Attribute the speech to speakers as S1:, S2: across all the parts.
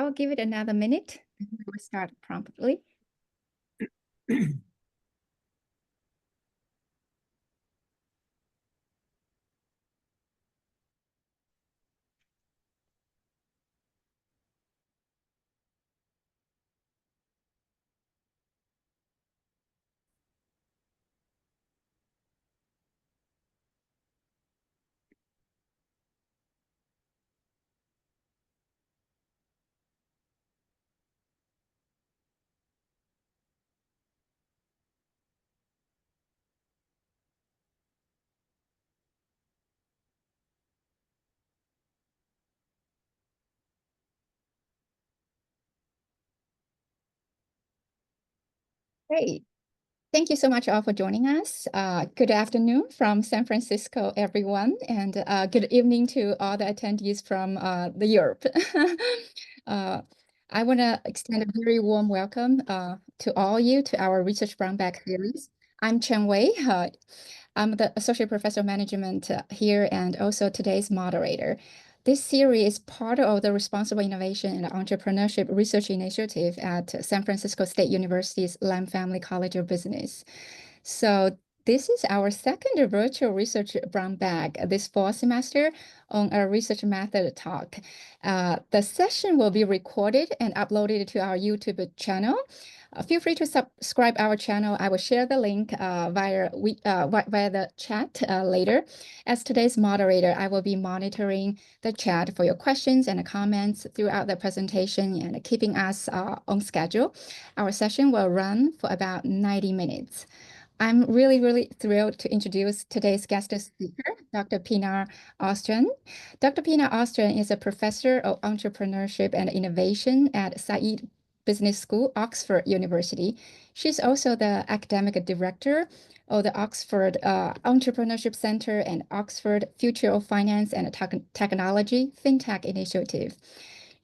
S1: I'll give it another minute and we will start promptly. Great. Thank you so much all for joining us. Good afternoon from San Francisco, everyone, and good evening to all the attendees from the Europe. I want to extend a very warm welcome to all you to our Research Brown Bag series. I'm Chen Wei. I'm the Associate Professor of Management here and also today's moderator. This series is part of the Responsible Innovation and Entrepreneurship Research Initiative at San Francisco State University's Lam Family College of Business. So this is our second virtual research brown bag this fall semester on a research method talk. The session will be recorded and uploaded to our YouTube channel. Feel free to subscribe our channel. I will share the link via the chat later. As today's moderator, I will be monitoring the chat for your questions and comments throughout the presentation and keeping us on schedule. Our session will run for about 90 minutes. I'm really thrilled to introduce today's guest speaker, Dr. Pinar Ozcan. Dr. Pinar Ozcan is a professor of entrepreneurship and innovation at Saïd Business School, Oxford University. She's also the academic director of the Oxford Entrepreneurship Centre and Oxford Future of Finance and Technology fintech initiative.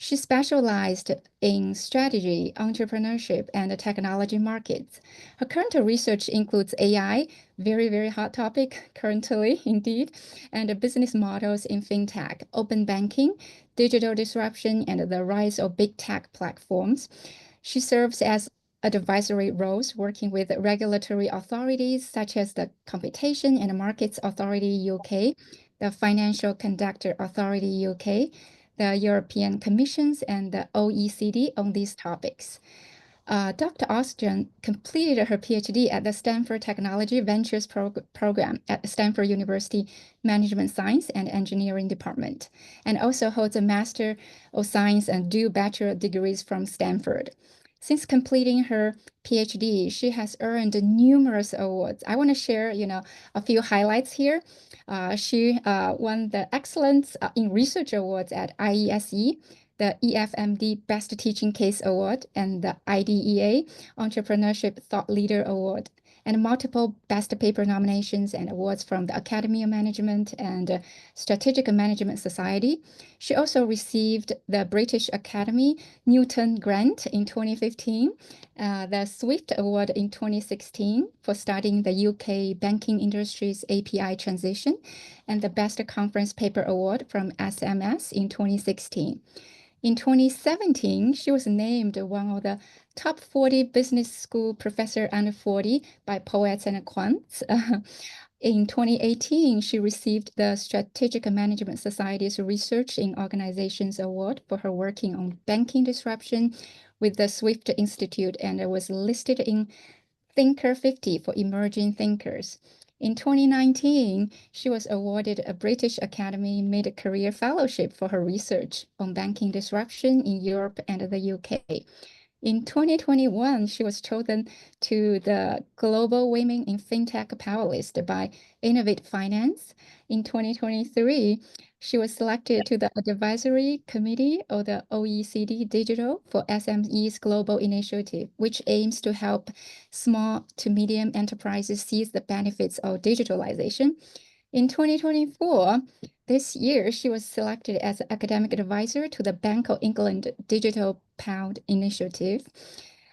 S1: She specialized in strategy, entrepreneurship, and the technology markets. Her current research includes AI, very hot topic currently indeed, and business models in fintech, open banking, digital disruption, and the rise of big tech platforms. She serves as advisory roles working with regulatory authorities such as the Competition and Markets Authority UK, the Financial Conduct Authority UK, the European Commissions, and the OECD on these topics. Dr. Ozcan completed her Ph.D. at the Stanford Technology Ventures Program at the Stanford University Management Science and Engineering Department, and also holds a Master of Science and 2 bachelor degrees from Stanford. Since completing her Ph.D., she has earned numerous awards. I want to share, a few highlights here. She won the Excellence in Research Awards at IESE, the EFMD Best Teaching Case Award, and the IDEA Entrepreneurship Thought Leader Award, and multiple Best Paper nominations and awards from the Academy of Management and Strategic Management Society. She also received the British Academy Newton Grant in 2015, the Swift Award in 2016 for studying the UK banking industry's API transition, and the Best Conference Paper Award from SMS in 2016. In 2017, she was named one of the top 40 business school professor under 40 by Poets and Quants. In 2018, she received the Strategic Management Society's Research in Organizations Award for her working on banking disruption with the Swift Institute, and was listed in Thinker 50 for emerging thinkers. In 2019, she was awarded a British Academy Mid-Career Fellowship for her research on banking disruption in Europe and the UK. In 2021, she was chosen to the Global Women in Fintech Power List by Innovate Finance. In 2023, she was selected to the Advisory Committee of the OECD Digital for SMEs Global Initiative, which aims to help small to medium enterprises seize the benefits of digitalization. In 2024, this year, she was selected as an academic advisor to the Bank of England Digital Pound Initiative.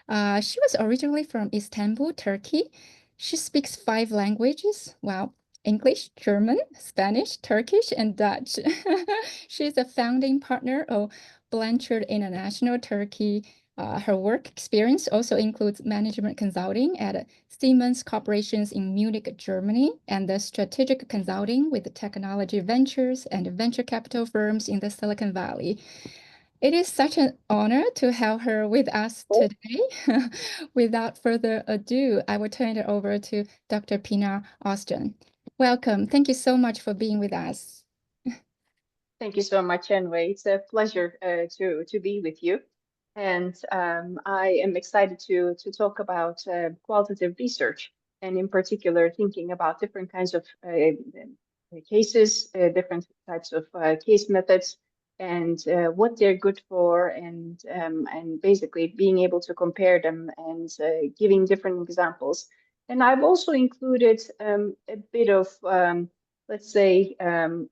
S1: She was originally from Istanbul, Turkey. She speaks 5 languages, well, English, German, Spanish, Turkish, and Dutch. She's a founding partner of Blanchard International, Turkey. Her work experience also includes management consulting at Siemens Corporations in Munich, Germany, and the strategic consulting with technology ventures and venture capital firms in the Silicon Valley. It is such an honor to have her with us today. Without further ado, I will turn it over to Dr. Pinar Ozcan. Welcome. Thank you so much for being with us.
S2: Thank you so much, Enwei. It's a pleasure to be with you. And I am excited to talk about qualitative research, and in particular, thinking about different kinds of cases, different types of case methods, and what they're good for, and basically being able to compare them and giving different examples. And I've also included a bit of let's say,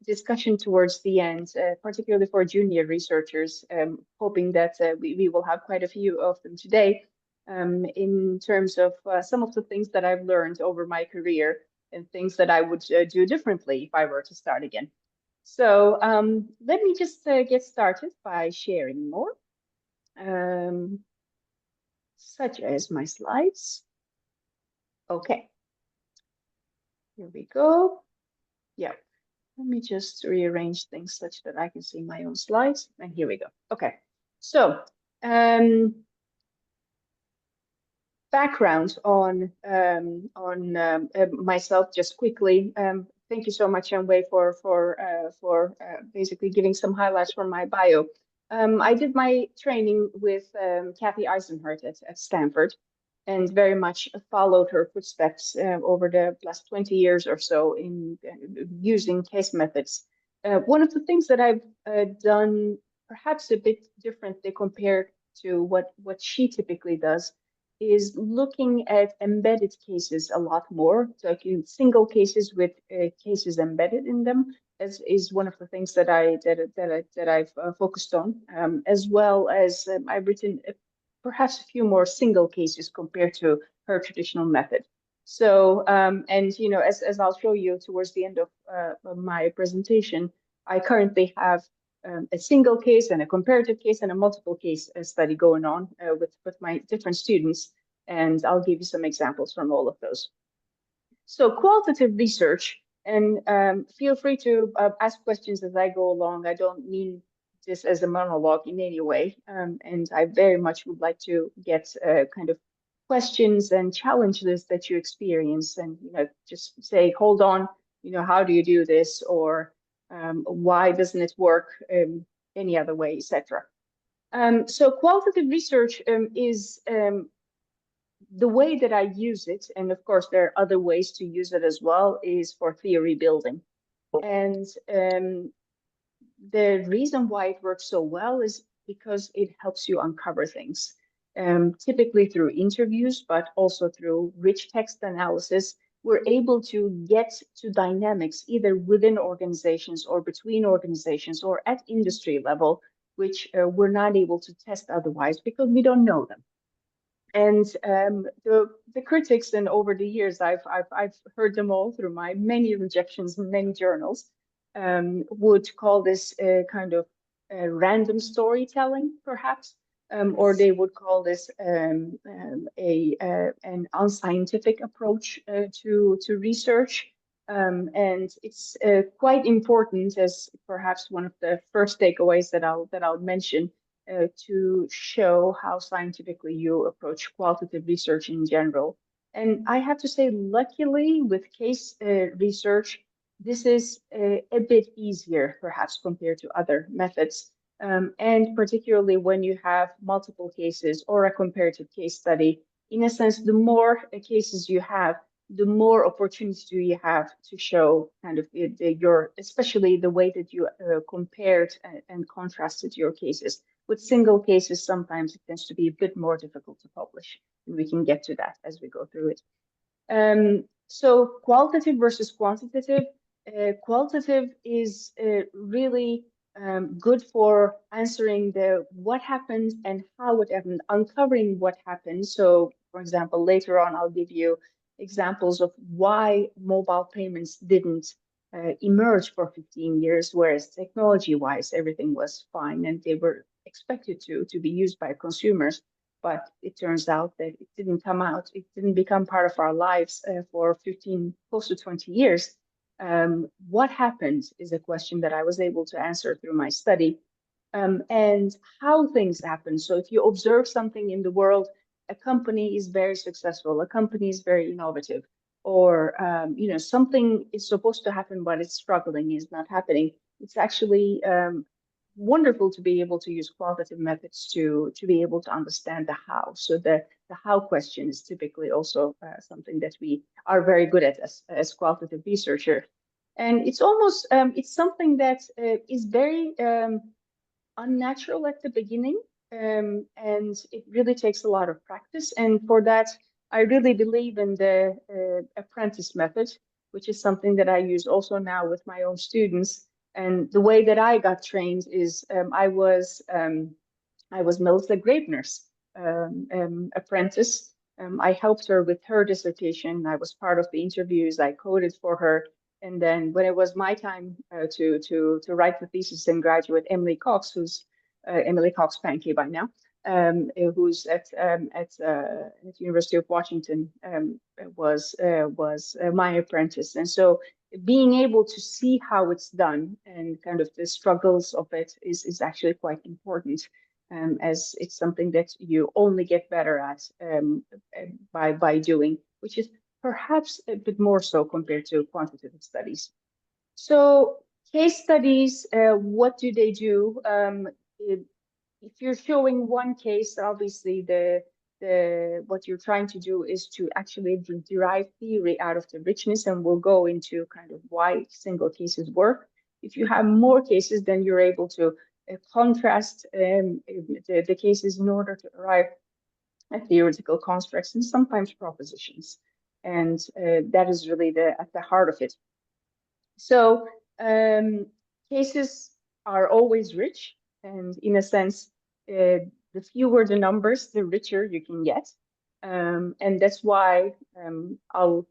S2: discussion towards the end, particularly for junior researchers, hoping that we will have quite a few of them today, in terms of some of the things that I've learned over my career and things that I would do differently if I were to start again. So let me just get started by sharing more, such as my slides. Okay, here we go. Yeah. Let me just rearrange things such that I can see my own slides. And here we go. Okay. So background on myself, just quickly. Thank you so much, Enwei, for basically giving some highlights from my bio. I did my training with Kathy Eisenhardt at Stanford, and very much followed her footsteps over the last 20 years or so in using case methods. One of the things that I've done perhaps a bit differently compared to what she typically does is looking at embedded cases a lot more. So single cases with cases embedded in them is one of the things that I've focused on, as well as I've written perhaps a few more single cases compared to her traditional method. So, and you know, as I'll show you towards the end of my presentation, I currently have a single case and a comparative case and a multiple case study going on with my different students, and I'll give you some examples from all of those. So qualitative research, and feel free to ask questions as I go along. I don't mean this as a monologue in any way, and I very much would like to get kind of questions and challenges that you experience, and you know, just say, hold on, you know, how do you do this, or why doesn't it work any other way, etc. So qualitative research is the way that I use it, and of course there are other ways to use it as well, is for theory building. And the reason why it works so well is because it helps you uncover things, typically through interviews, but also through rich text analysis. We're able to get to dynamics either within organizations or between organizations or at industry level, which we're not able to test otherwise because we don't know them. And the critics, and over the years, I've heard them all through my many rejections in many journals, would call this kind of random storytelling, perhaps, or they would call this an unscientific approach to research. And it's quite important, as perhaps one of the first takeaways that I'll mention, to show how scientifically you approach qualitative research in general. And I have to say, luckily, with case research, this is a bit easier, perhaps, compared to other methods. And particularly when you have multiple cases or a comparative case study, in a sense, the more cases you have, the more opportunities do you have to show kind of especially the way that you compared and contrasted your cases. With single cases, sometimes it tends to be a bit more difficult to publish, and we can get to that as we go through it. So qualitative versus quantitative. Qualitative is really good for answering the what happened and how it happened, uncovering what happened. So, for example, later on, I'll give you examples of why mobile payments didn't emerge for 15 years, whereas technology-wise, everything was fine and they were expected to be used by consumers. But it turns out that it didn't come out. It didn't become part of our lives for 15, close to 20 years. What happened is a question that I was able to answer through my study, and how things happen. So if you observe something in the world, a company is very successful, a company is very innovative, or something is supposed to happen, but it's struggling, is not happening. It's actually wonderful to be able to use qualitative methods to be able to understand the how. So the how question is typically also something that we are very good at as qualitative researchers. And it's almost it's something that is very unnatural at the beginning, and it really takes a lot of practice. And for that, I really believe in the apprentice method, which is something that I use also now with my own students. And the way that I got trained is I was Melissa Graebner's apprentice. I helped her with her dissertation. I was part of the interviews. I coded for her. And then when it was my time to write the thesis and graduate, Emily Cox, who's Emily Cox Pankey by now, who's at University of Washington, was my apprentice. And so being able to see how it's done and kind of the struggles of it is actually quite important, as it's something that you only get better at by doing, which is perhaps a bit more so compared to quantitative studies. So case studies, what do they do? If you're showing one case, obviously what you're trying to do is to actually derive theory out of the richness, and we'll go into kind of why single cases work. If you have more cases, then you're able to contrast the cases in order to arrive at theoretical constructs and sometimes propositions. And that is really at the heart of it. So cases are always rich, and in a sense, the fewer the numbers, the richer you can get. And that's why I'll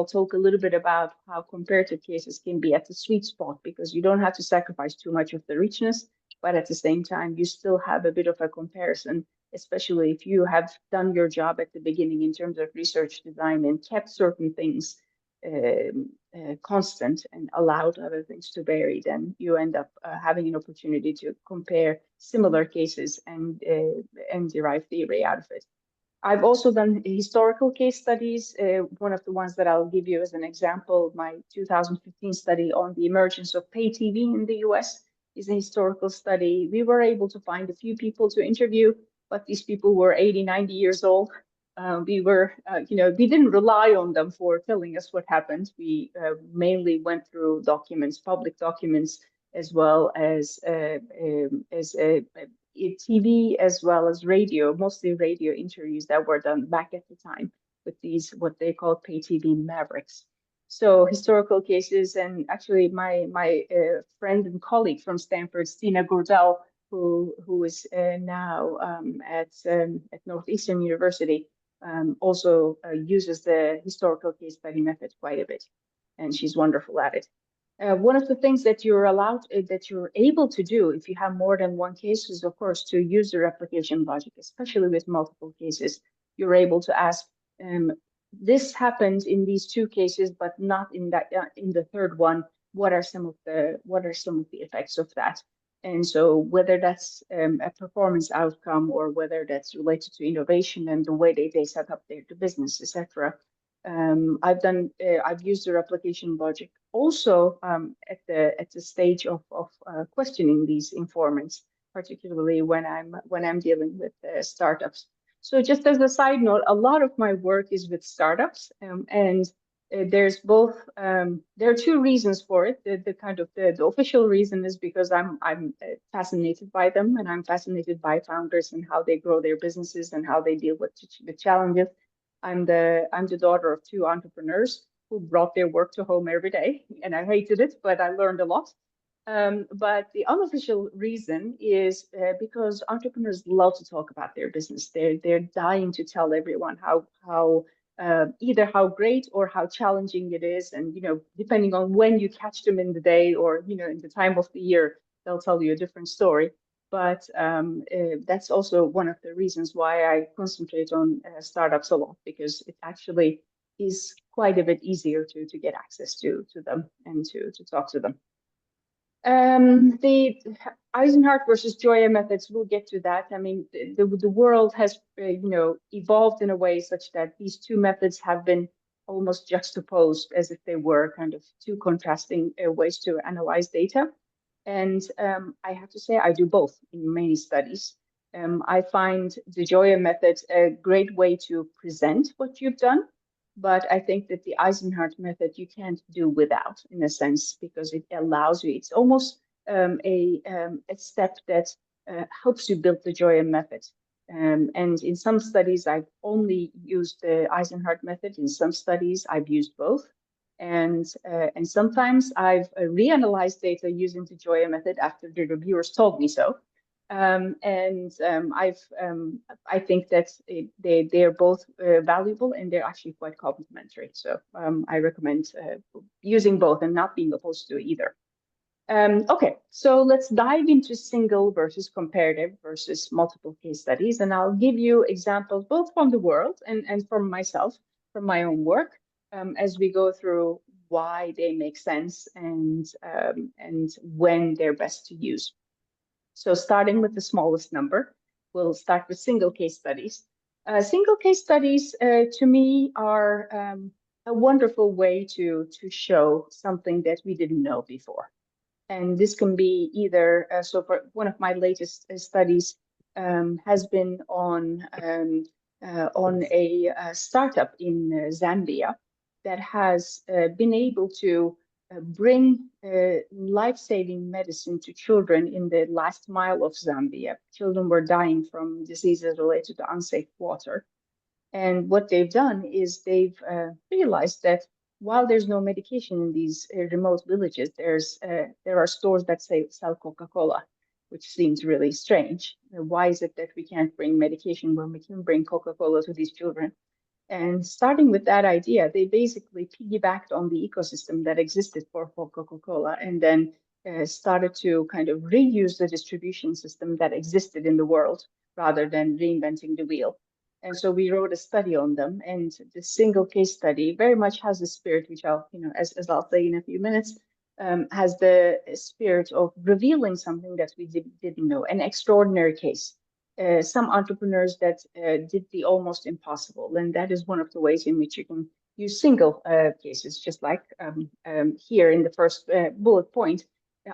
S2: talk a little bit about how comparative cases can be at the sweet spot, because you don't have to sacrifice too much of the richness, but at the same time, you still have a bit of a comparison, especially if you have done your job at the beginning in terms of research design and kept certain things constant and allowed other things to vary. Then you end up having an opportunity to compare similar cases and derive theory out of it. I've also done historical case studies. One of the ones that I'll give you as an example, my 2015 study on the emergence of pay TV in the US is a historical study. We were able to find a few people to interview, but these people were 80, 90 years old. We didn't rely on them for telling us what happened. We mainly went through documents, public documents, as well as TV, as well as radio, mostly radio interviews that were done back at the time with these, what they call pay TV mavericks. So historical cases, and actually my friend and colleague from Stanford, Stina Gordell, who is now at Northeastern University, also uses the historical case study method quite a bit, and she's wonderful at it. One of the things that you're that you're able to do if you have more than one case is, of course, to use the replication logic, especially with multiple cases. You're able to ask, this happened in these two cases, but not in the third one. What are some of the effects of that? And so whether that's a performance outcome or whether that's related to innovation and the way they set up the business, etc. I've used the replication logic also at the stage of questioning these informants, particularly when I'm dealing with startups. So just as a side note, a lot of my work is with startups, and there's both. There are two reasons for it. The official reason is because I'm fascinated by them, and I'm fascinated by founders and how they grow their businesses and how they deal with the challenges. I'm the daughter of two entrepreneurs who brought their work to home every day, and I hated it, but I learned a lot. But the unofficial reason is because entrepreneurs love to talk about their business. They're dying to tell everyone how either how great or how challenging it is, and depending on when you catch them in the day or in the time of the year, they'll tell you a different story. but that's also one of the reasons why I concentrate on startups a lot, because it actually is quite a bit easier to get access to them and to talk to them. The Eisenhardt versus Joya methods, we'll get to that. I mean, the world has, evolved in a way such that these two methods have been almost juxtaposed as if they were kind of two contrasting ways to analyze data. And I have to say, I do both in many studies. I find the Joya method a great way to present what you've done, but I think that the Eisenhardt method you can't do without, in a sense, because it allows you, it's almost a step that helps you build the Joya method. And in some studies, I've only used the Eisenhardt method. In some studies, I've used both. And sometimes I've reanalyzed data using the Joya method after the reviewers told me so. I think that they are both valuable, and they're actually quite complementary. So I recommend using both and not being opposed to either. Okay, so let's dive into single versus comparative versus multiple case studies, and I'll give you examples both from the world and from myself, from my own work, as we go through why they make sense and when they're best to use. So starting with the smallest number, we'll start with single case studies. Single case studies, to me, are a wonderful way to show something that we didn't know before. And this can be either, so for one of my latest studies has been on a startup in Zambia that has been able to bring life-saving medicine to children in the last mile of Zambia. Children were dying from diseases related to unsafe water. And what they've done is they've realized that while there's no medication in these remote villages, there are stores that sell Coca-Cola, which seems really strange. Why is it that we can't bring medication when we can bring Coca-Cola to these children? And starting with that idea, they basically piggybacked on the ecosystem that existed for Coca-Cola, and then started to kind of reuse the distribution system that existed in the world rather than reinventing the wheel. And so we wrote a study on them, and the single case study very much has the spirit, which I'll, as I'll say in a few minutes, has the spirit of revealing something that we didn't know, an extraordinary case. Some entrepreneurs that did the almost impossible, and that is one of the ways in which you can use single cases, just like here in the first bullet point.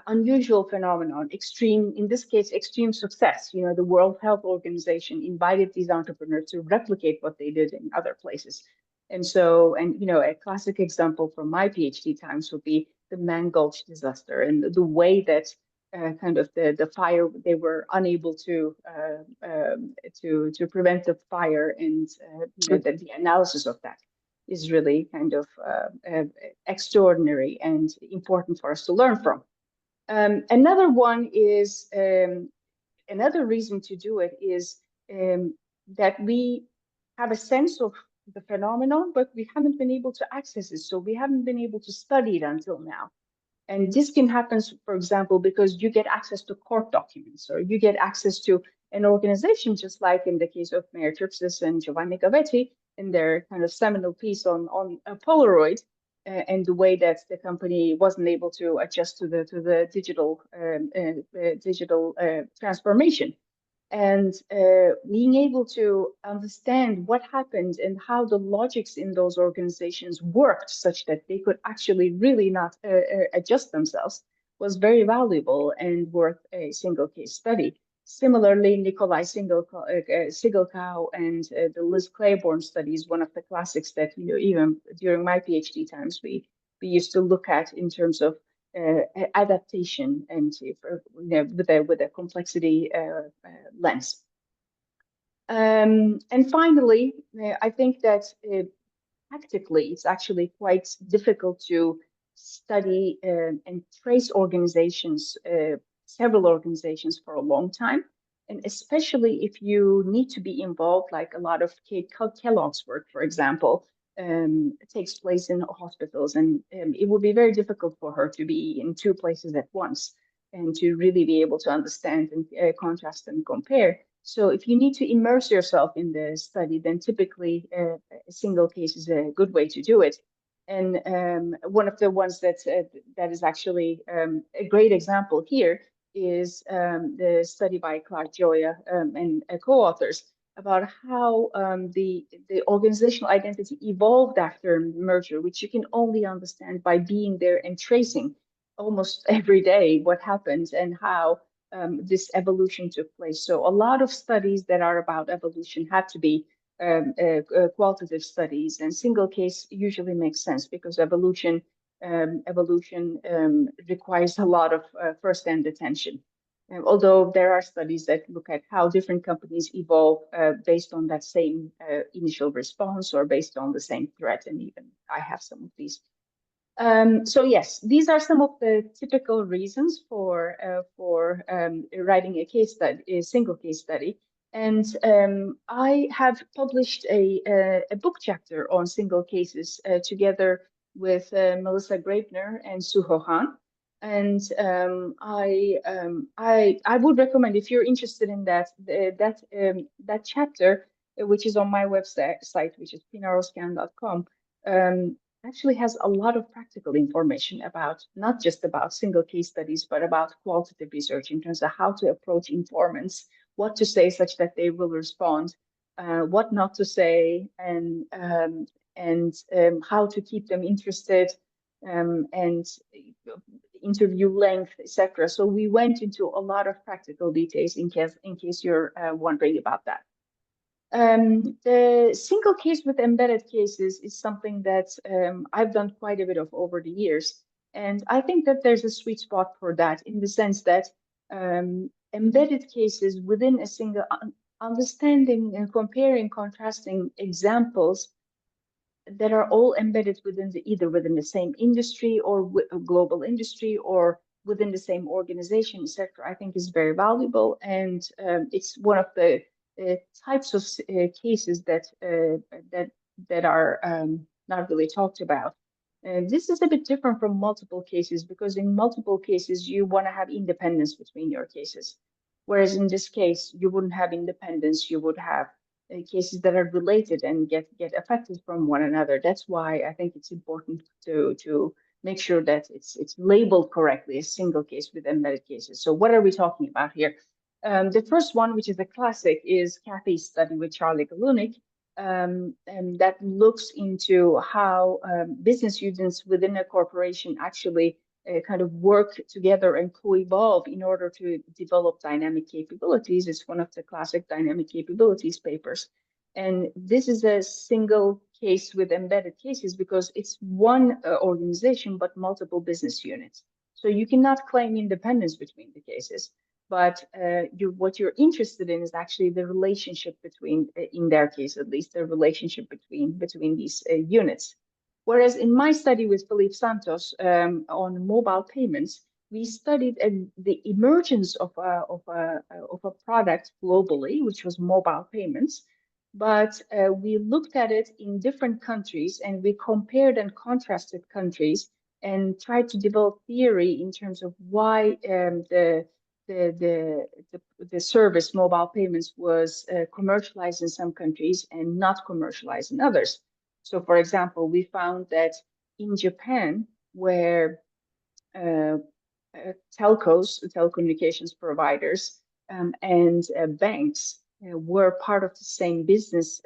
S2: Unusual phenomenon, extreme, in this case, extreme success. The World Health Organization invited these entrepreneurs to replicate what they did in other places. And so, a classic example from my PhD times would be the Man Gulch disaster, and the way that kind of the fire, they were unable to prevent the fire, and the analysis of that is really kind of extraordinary and important for us to learn from. Another one is, another reason to do it is that we have a sense of the phenomenon, but we haven't been able to access it. So we haven't been able to study it until now. And this can happen, for example, because you get access to court documents, or you get access to an organization, just like in the case of Mayor Tripsis and Giovanni Gavetti in their kind of seminal piece on a Polaroid. And the way that the company wasn't able to adjust to the digital transformation, and being able to understand what happened and how the logics in those organizations worked, such that they could actually really not adjust themselves, was very valuable and worth a single case study. Similarly, Nikolai Sigelkow and the Liz Claiborne study is one of the classics that even during my PhD times we used to look at in terms of adaptation and with a complexity lens. And finally, I think that practically it's actually quite difficult to study and trace organizations, several organizations for a long time. And especially if you need to be involved, like a lot of Kellogg's work, for example, takes place in hospitals, and it would be very difficult for her to be in two places at once. and to really be able to understand and contrast and compare. So if you need to immerse yourself in the study, then typically a single case is a good way to do it. And one of the ones that is actually a great example here is the study by Clark Joya and co-authors about how the organizational identity evolved after merger, which you can only understand by being there and tracing almost every day what happened and how this evolution took place. So a lot of studies that are about evolution have to be qualitative studies, and single case usually makes sense because evolution requires a lot of first-hand attention. Although there are studies that look at how different companies evolve based on that same initial response or based on the same threat, and even I have some of these. So yes, these are some of the typical reasons for writing a case study, a single case study. And I have published a book chapter on single cases together with Melissa Graebner and Suho Han. And I would recommend, if you're interested in that chapter, which is on my website, which is pinarozcan.com, actually has a lot of practical information about not just about single case studies, but about qualitative research in terms of how to approach informants, what to say such that they will respond, what not to say, and how to keep them interested, and interview length, etc. So we went into a lot of practical details in case you're wondering about that. The single case with embedded cases is something that I've done quite a bit of over the years. And I think that there's a sweet spot for that in the sense that embedded cases within a single understanding and comparing, contrasting examples that are all embedded within either within the same industry or a global industry or within the same organization, etc., I think is very valuable. And it's one of the types of cases that are not really talked about. This is a bit different from multiple cases because in multiple cases you want to have independence between your cases, whereas in this case you wouldn't have independence. You would have cases that are related and get affected from one another. That's why I think it's important to make sure that it's labeled correctly, a single case with embedded cases. So what are we talking about here? The first one, which is a classic, is Kathy's study with Charlie Galunik, and that looks into how business units within a corporation actually kind of work together and co-evolve in order to develop dynamic capabilities. It's one of the classic dynamic capabilities papers. And this is a single case with embedded cases because it's one organization, but multiple business units. So you cannot claim independence between the cases. But what you're interested in is actually the relationship between, in their case at least, the relationship between these units. Whereas in my study with Felipe Santos on mobile payments, we studied the emergence of a product globally, which was mobile payments. But we looked at it in different countries and we compared and contrasted countries and tried to develop theory in terms of why the service mobile payments was commercialized in some countries and not commercialized in others. So, for example, we found that in Japan, where telcos, telecommunications providers, and banks were part of the same business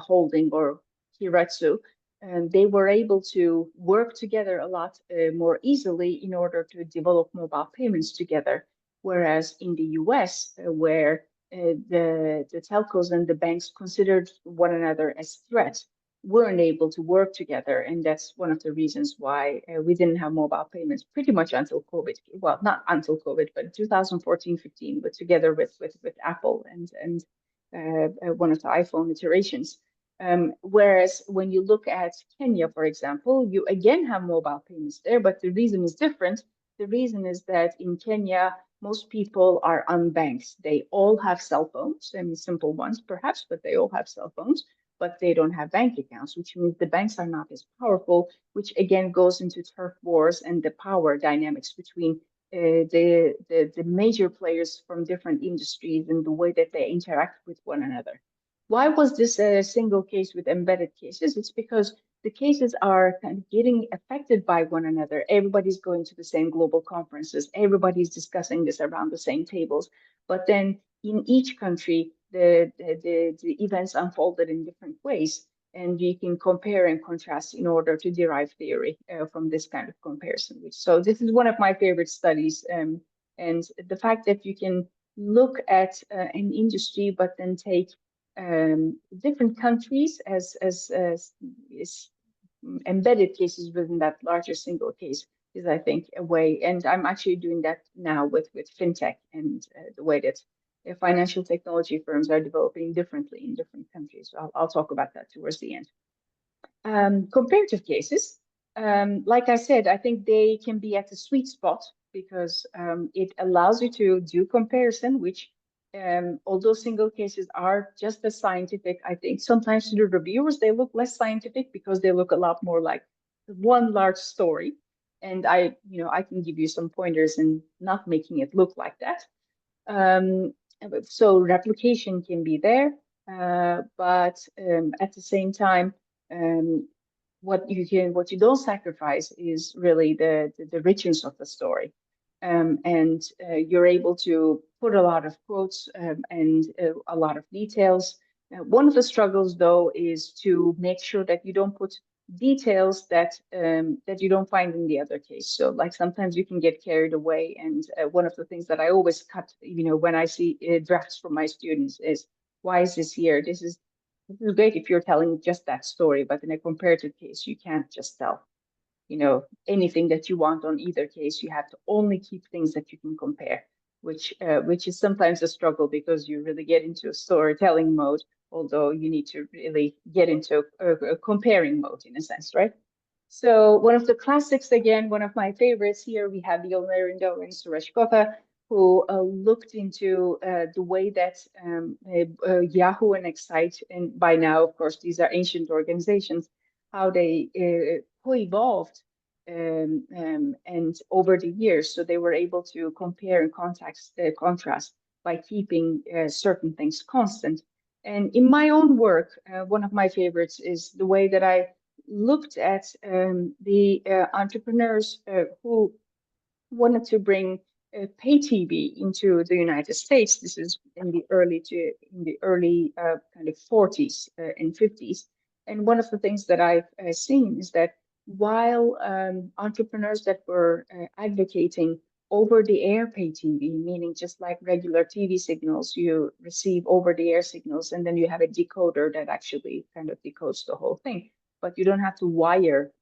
S2: holding or hiratsu, and they were able to work together a lot more easily in order to develop mobile payments together. Whereas in the US, where the telcos and the banks considered one another as threats, weren't able to work together. And that's one of the reasons why we didn't have mobile payments pretty much until COVID. Well, not until COVID, but 2014-15, but together with Apple and one of the iPhone iterations. Whereas when you look at Kenya, for example, you again have mobile payments there, but the reason is different. The reason is that in Kenya, most people are unbanked. They all have cell phones, I mean, simple ones perhaps, but they all have cell phones, but they don't have bank accounts, which means the banks are not as powerful, which again goes into turf wars and the power dynamics between the major players from different industries and the way that they interact with one another. Why was this a single case with embedded cases? It's because the cases are kind of getting affected by one another. Everybody's going to the same global conferences. Everybody's discussing this around the same tables. But then in each country, the events unfolded in different ways. And you can compare and contrast in order to derive theory from this kind of comparison. So this is one of my favorite studies. And the fact that you can look at an industry, but then take different countries as embedded cases within that larger single case is, I think, a way. And I'm actually doing that now with fintech and the way that financial technology firms are developing differently in different countries. So I'll talk about that towards the end. Comparative cases, like I said, I think they can be at the sweet spot because it allows you to do comparison, which although single cases are just as scientific, I think sometimes to the reviewers, they look less scientific because they look a lot more like one large story. And I can give you some pointers in not making it look like that. So replication can be there, but at the same time, what you don't sacrifice is really the richness of the story. And you're able to put a lot of quotes and a lot of details. One of the struggles, though, is to make sure that you don't put details that you don't find in the other case. So, like sometimes you can get carried away. And one of the things that I always cut, when I see drafts from my students is, why is this here? This is great if you're telling just that story, but in a comparative case, you can't just tell, anything that you want on either case. You have to only keep things that you can compare, which is sometimes a struggle because you really get into a storytelling mode, although you need to really get into a comparing mode in a sense, right? So one of the classics, again, one of my favorites here, we have Neil Narindo and Suresh Kotha, who looked into the way that Yahoo and Excite, and by now, of course, these are ancient organizations, how they co-evolved and over the years. So they were able to compare and contrast by keeping certain things constant. And in my own work, one of my favorites is the way that I looked at the entrepreneurs who wanted to bring pay TV into the United States. This is in the early kind of 40s and 50s. And one of the things that I've seen is that while entrepreneurs that were advocating over-the-air pay TV, meaning just like regular TV signals, you receive over-the-air signals, and then you have a decoder that actually kind of decodes the whole thing. But you don't have to wire,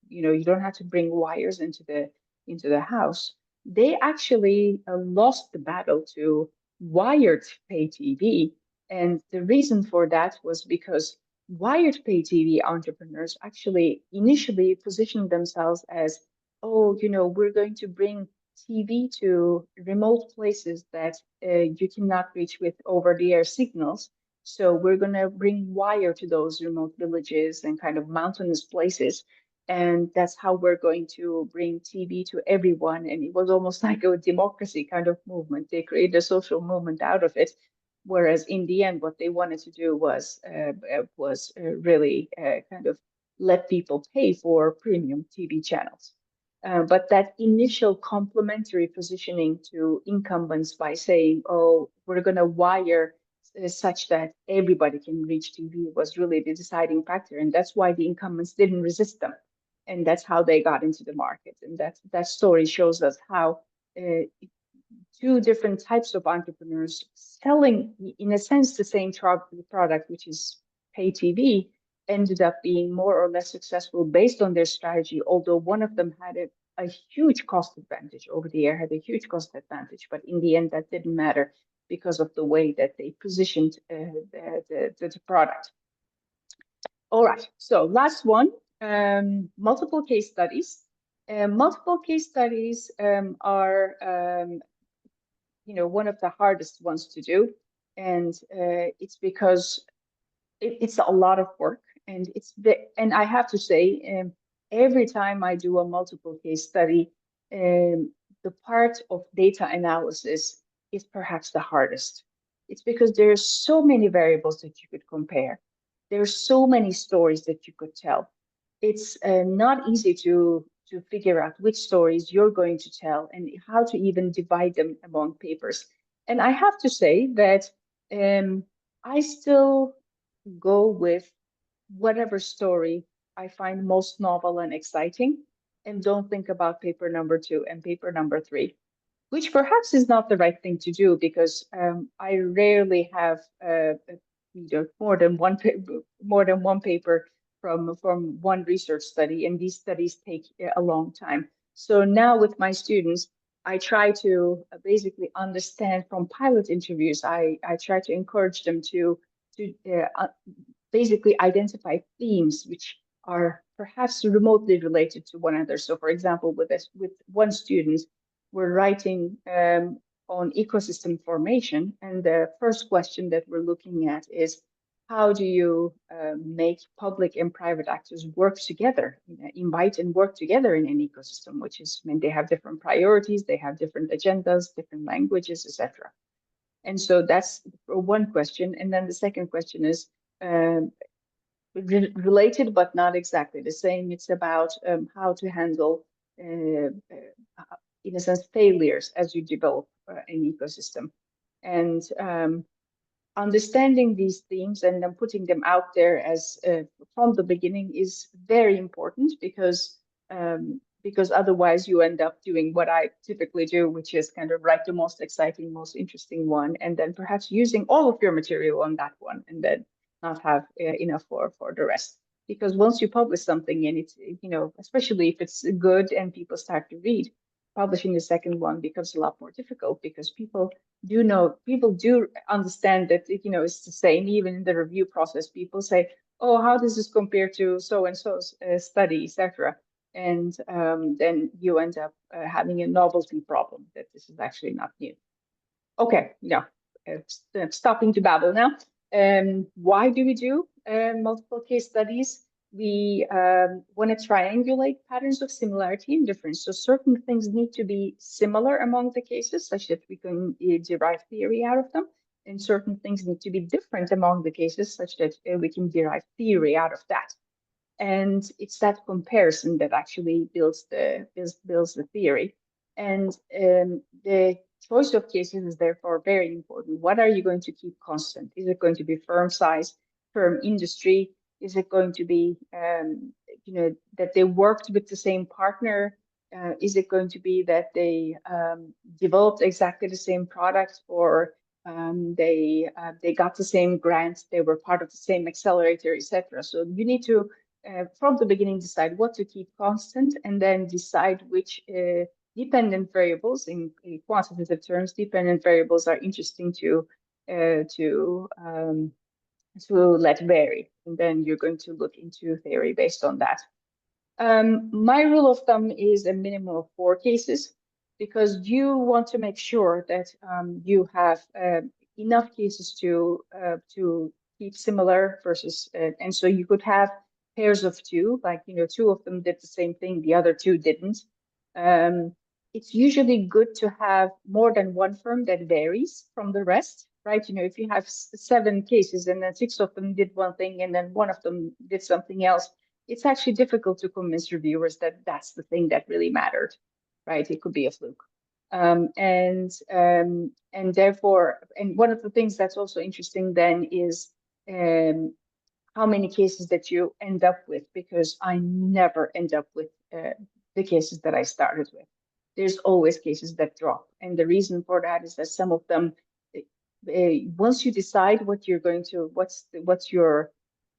S2: you don't have to bring wires into the house. They actually lost the battle to wired pay TV. And the reason for that was because wired pay TV entrepreneurs actually initially positioned themselves as, oh, we're going to bring TV to remote places that you cannot reach with over-the-air signals. So we're going to bring wire to those remote villages and kind of mountainous places. And that's how we're going to bring TV to everyone. And it was almost like a democracy kind of movement. They created a social movement out of it. Whereas in the end, what they wanted to do was really kind of let people pay for premium TV channels. But that initial complementary positioning to incumbents by saying, oh, we're going to wire such that everybody can reach TV was really the deciding factor. And that's why the incumbents didn't resist them. And that's how they got into the market. And that story shows us how two different types of entrepreneurs selling, in a sense, the same product, which is pay TV, ended up being more or less successful based on their strategy, although one of them had a huge cost advantage. Over the air had a huge cost advantage, but in the end, that didn't matter because of the way that they positioned the product. All right, so last one, multiple case studies. Multiple case studies are one of the hardest ones to do. And it's because it's a lot of work. And and I have to say, every time I do a multiple case study, the part of data analysis is perhaps the hardest. It's because there's so many variables that you could compare. There's so many stories that you could tell. It's not easy to figure out which stories you're going to tell and how to even divide them among papers. And I have to say that I still go with whatever story I find most novel and exciting, and don't think about paper number 2 and paper number 3, which perhaps is not the right thing to do because I rarely have more than one paper from one research study, and these studies take a long time. So now with my students, I try to basically understand from pilot interviews. I try to encourage them to basically identify themes which are perhaps remotely related to one another. So, for example, with one student, we're writing on ecosystem formation, and the first question that we're looking at is how do you make public and private actors work together, invite and work together in an ecosystem, which is, I mean, they have different priorities, they have different agendas, different languages, etc. And so that's one question. And then the second question is related, but not exactly the same. It's about how to handle, in a sense, failures as you develop an ecosystem. And understanding these themes and then putting them out there as from the beginning is very important because otherwise you end up doing what I typically do, which is kind of write the most exciting, most interesting one, and then perhaps using all of your material on that one, and then not have enough for the rest. Because once you publish something and it's, especially if it's good and people start to read, publishing the second one becomes a lot more difficult because people do understand that it's the same. Even in the review process, people say, oh, how does this compare to so and so's study, etc. And then you end up having a novelty problem that this is actually not new. Okay, stopping to babble now. Why do we do multiple case studies? We want to triangulate patterns of similarity and difference. So certain things need to be similar among the cases such that we can derive theory out of them. And certain things need to be different among the cases such that we can derive theory out of that. And it's that comparison that actually builds the theory. And the choice of cases is therefore very important. What are you going to keep constant? Is it going to be firm size, firm industry? Is it going to be, that they worked with the same partner? Is it going to be that they developed exactly the same product, or they got the same grants, they were part of the same accelerator, etc. So you need to from the beginning decide what to keep constant, and then decide which dependent variables, in quantitative terms, dependent variables are interesting to let vary. And then you're going to look into theory based on that. My rule of thumb is a minimum of 4 cases, because you want to make sure that you have enough cases to keep similar versus, and so you could have pairs of 2, like 2 of them did the same thing, the other 2 didn't. It's usually good to have more than one firm that varies from the rest, right? If you have 7 cases and then 6 of them did one thing and then 1 of them did something else, it's actually difficult to convince reviewers that that's the thing that really mattered, right? It could be a fluke. And therefore, and one of the things that's also interesting then is how many cases that you end up with, because I never end up with the cases that I started with. There's always cases that drop. And the reason for that is that some of them, once you decide what you're going to, what's your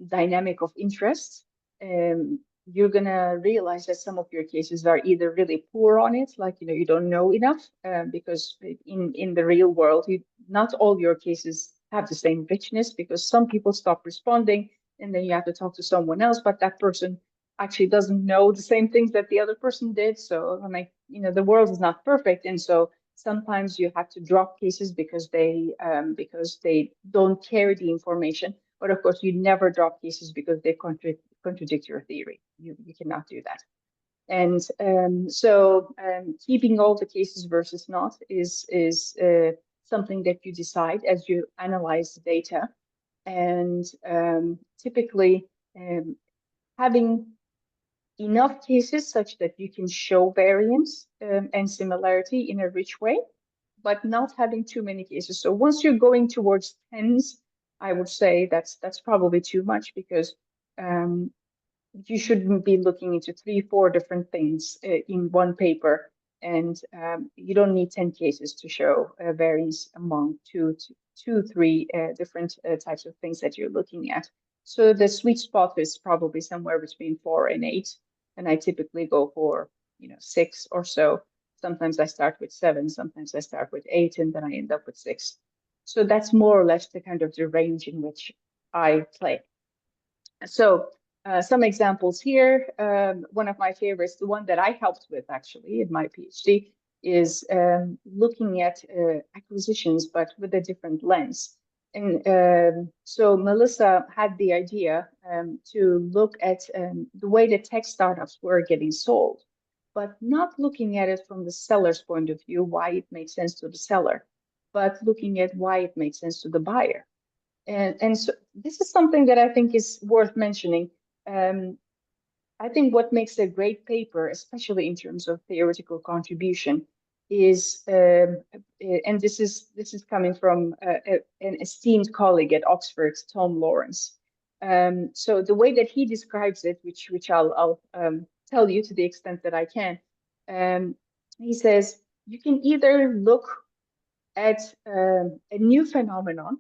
S2: dynamic of interest, you're gonna realize that some of your cases are either really poor on it, like you don't know enough, because in the real world, not all your cases have the same richness, because some people stop responding, and then you have to talk to someone else, but that person actually doesn't know the same things that the other person did. So I'm like, the world is not perfect, and so sometimes you have to drop cases because they don't carry the information. But of course, you never drop cases because they contradict your theory. You cannot do that. And keeping all the cases versus not is something that you decide as you analyze the data. And typically having enough cases such that you can show variance and similarity in a rich way, but not having too many cases. So once you're going towards tens, I would say that's probably too much, because you shouldn't be looking into 3-4 different things in one paper, and you don't need 10 cases to show variance among two, 3 different types of things that you're looking at. So the sweet spot is probably somewhere between 4 and 8, and I typically go for 6 or so. Sometimes I start with 7, sometimes I start with 8, and then I end up with 6. So that's more or less the kind of the range in which I play. So some examples here. One of my favorites, the one that I helped with actually in my PhD, is looking at acquisitions, but with a different lens. And so Melissa had the idea to look at the way that tech startups were getting sold, but not looking at it from the seller's point of view, why it made sense to the seller, but looking at why it made sense to the buyer. And so this is something that I think is worth mentioning. I think what makes a great paper, especially in terms of theoretical contribution, is and this is coming from an esteemed colleague at Oxford, Tom Lawrence. So the way that he describes it, which I'll tell you to the extent that I can, he says you can either look at a new phenomenon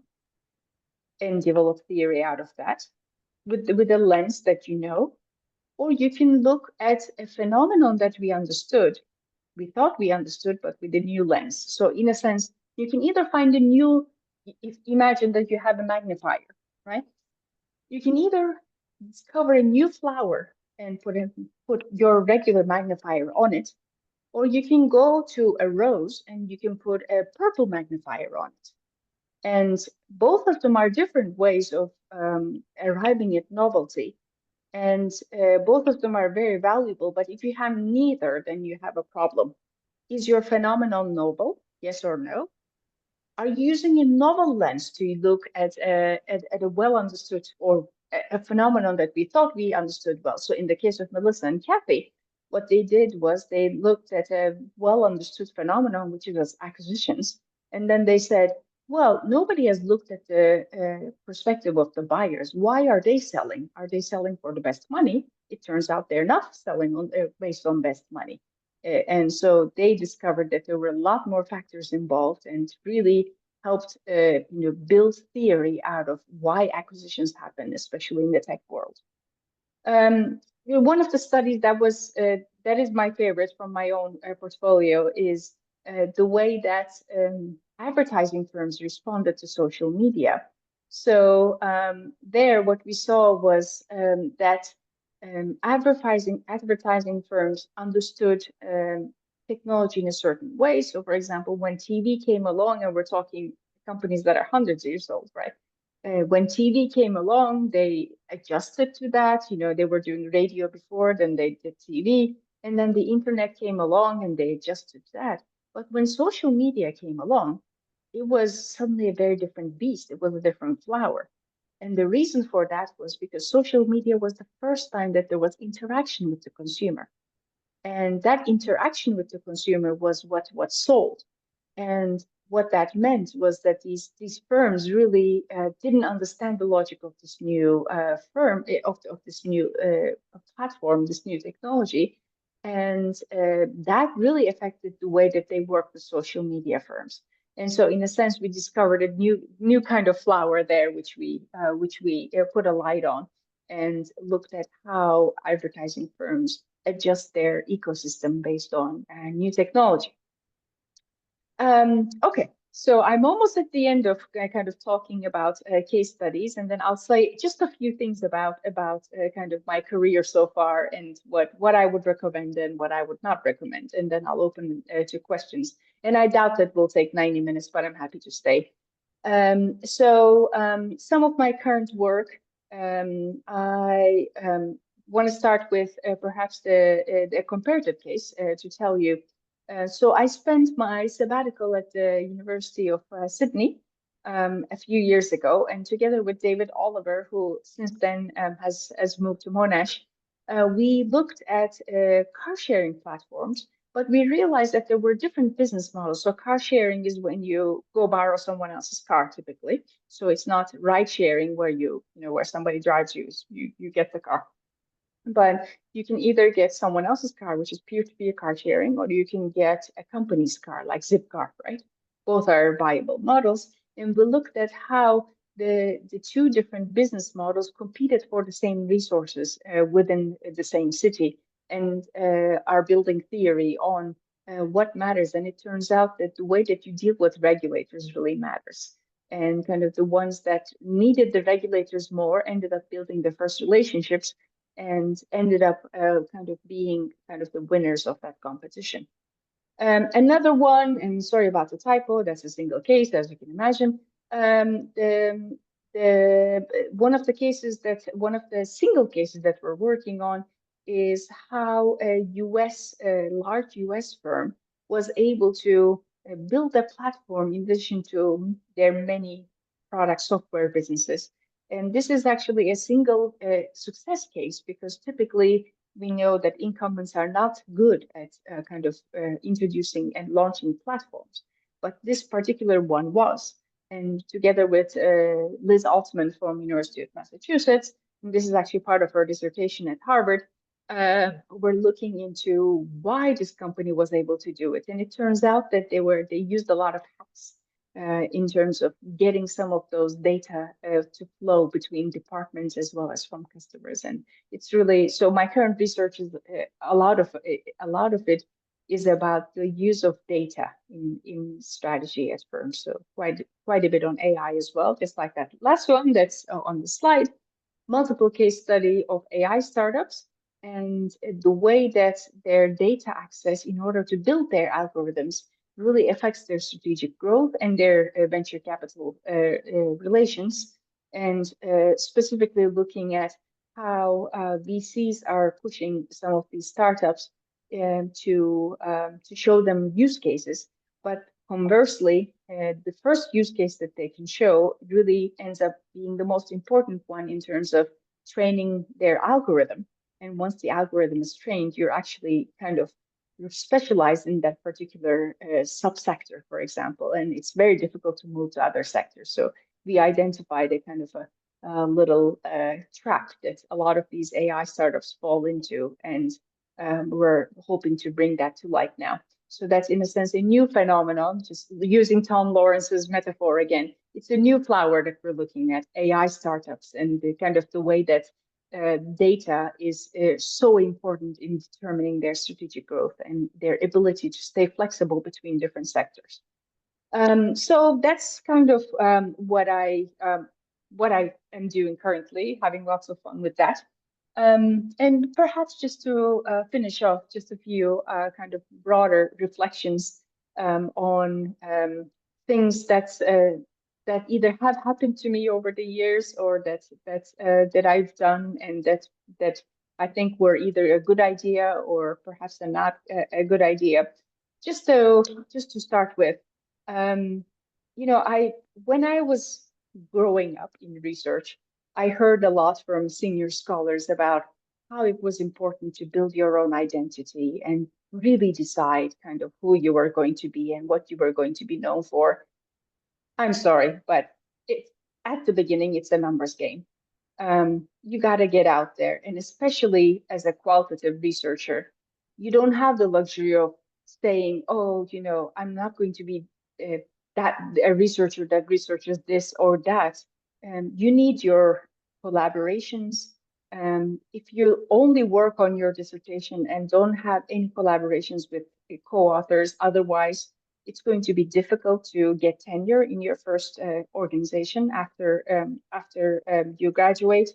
S2: and develop theory out of that with a lens that you know, or you can look at a phenomenon that we thought we understood, but with a new lens. So in a sense, you can either find a new, imagine that you have a magnifier, right? You can either discover a new flower and put your regular magnifier on it, or you can go to a rose and you can put a purple magnifier on it. And both of them are different ways of arriving at novelty. And both of them are very valuable. But if you have neither, then you have a problem. Is your phenomenon novel? Yes or no? Are you using a novel lens to look at a well understood or a phenomenon that we thought we understood well? So in the case of Melissa and Kathy, what they did was they looked at a well understood phenomenon, which was acquisitions. And then they said, well, nobody has looked at the perspective of the buyers. Why are they selling? Are they selling for the best money? It turns out they're not selling based on best money. And so they discovered that there were a lot more factors involved, and really helped build theory out of why acquisitions happen, especially in the tech world. One of the studies that is my favorite from my own portfolio is the way that advertising firms responded to social media. So there, what we saw was that advertising firms understood technology in a certain way. So, for example, when TV came along, and we're talking companies that are hundreds of years old, right? When TV came along, they adjusted to that. They were doing radio before, then they did TV, and then the internet came along and they adjusted to that. But when social media came along, it was suddenly a very different beast. It was a different flower. And the reason for that was because social media was the first time that there was interaction with the consumer. And that interaction with the consumer was what sold. And what that meant was that these firms really didn't understand the logic of this new of this new platform, this new technology, and that really affected the way that they work with social media firms. And so, in a sense, we discovered a new kind of flower there, which we put a light on, and looked at how advertising firms adjust their ecosystem based on new technology. Okay, so I'm almost at the end of kind of talking about case studies, and then I'll say just a few things about kind of my career so far, and what I would recommend and what I would not recommend, and then I'll open to questions. And I doubt that will take 90 minutes, but I'm happy to stay. Some of my current work, I want to start with perhaps the comparative case to tell you. So I spent my sabbatical at the University of Sydney a few years ago, and together with David Oliver, who since then has moved to Monash, we looked at car sharing platforms, but we realized that there were different business models. So car sharing is when you go borrow someone else's car, typically. So it's not ride sharing where where somebody drives you, you get the car. But you can either get someone else's car, which is peer-to-peer car sharing, or you can get a company's car like Zipcar, right? Both are viable models. And we looked at how the two different business models competed for the same resources within the same city, and are building theory on what matters. And it turns out that the way that you deal with regulators really matters. And kind of the ones that needed the regulators more ended up building the first relationships and ended up kind of being kind of the winners of that competition. Another one, and sorry about the typo, that's a single case, as you can imagine. One of the single cases that we're working on is how a large US firm was able to build a platform in addition to their many product software businesses. And this is actually a single success case because typically we know that incumbents are not good at introducing and launching platforms, but this particular one was. And together with Liz Altman from University of Massachusetts, and this is actually part of her dissertation at Harvard, we're looking into why this company was able to do it. And it turns out that they used a lot of hacks in terms of getting some of those data to flow between departments as well as from customers. And it's really, so my current research is a lot of it is about the use of data in strategy at firms. So quite a bit on AI as well, just like that last one that's on the slide, multiple case study of AI startups and the way that their data access in order to build their algorithms really affects their strategic growth and their venture capital relations, and specifically looking at how VCs are pushing some of these startups to show them use cases. But conversely, the first use case that they can show really ends up being the most important one in terms of training their algorithm. And once the algorithm is trained, you're actually you're specialized in that particular subsector, for example, and it's very difficult to move to other sectors. So we identified a kind of a little trap that a lot of these AI startups fall into, and we're hoping to bring that to light now. So that's in a sense a new phenomenon, just using Tom Lawrence's metaphor again. It's a new flower that we're looking at, AI startups, and the way that data is so important in determining their strategic growth and their ability to stay flexible between different sectors. So that's kind of what I am doing currently, having lots of fun with that. And perhaps just to finish off, just a few kind of broader reflections on things that either have happened to me over the years or that I've done and that I think were either a good idea or perhaps not a good idea. Just to start with, when I was growing up in research, I heard a lot from senior scholars about how it was important to build your own identity and really decide kind of who you were going to be and what you were going to be known for. I'm sorry, but at the beginning, it's a numbers game. You got to get out there. And especially as a qualitative researcher, you don't have the luxury of saying, oh, I'm not going to be a researcher that researches this or that. You need your collaborations. If you only work on your dissertation and don't have any collaborations with co-authors, otherwise, it's going to be difficult to get tenure in your first organization after you graduate.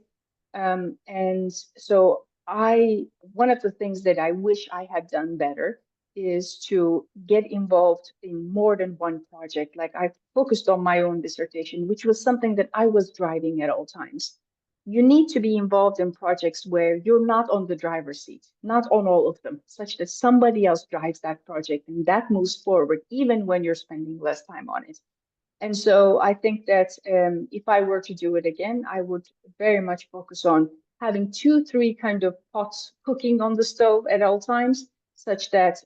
S2: And so one of the things that I wish I had done better is to get involved in more than one project. Like I focused on my own dissertation, which was something that I was driving at all times. you need to be involved in projects where you're not on the driver's seat, not on all of them, such that somebody else drives that project and that moves forward, even when you're spending less time on it. And so I think that if I were to do it again, I would very much focus on having two, three kind of pots cooking on the stove at all times, such that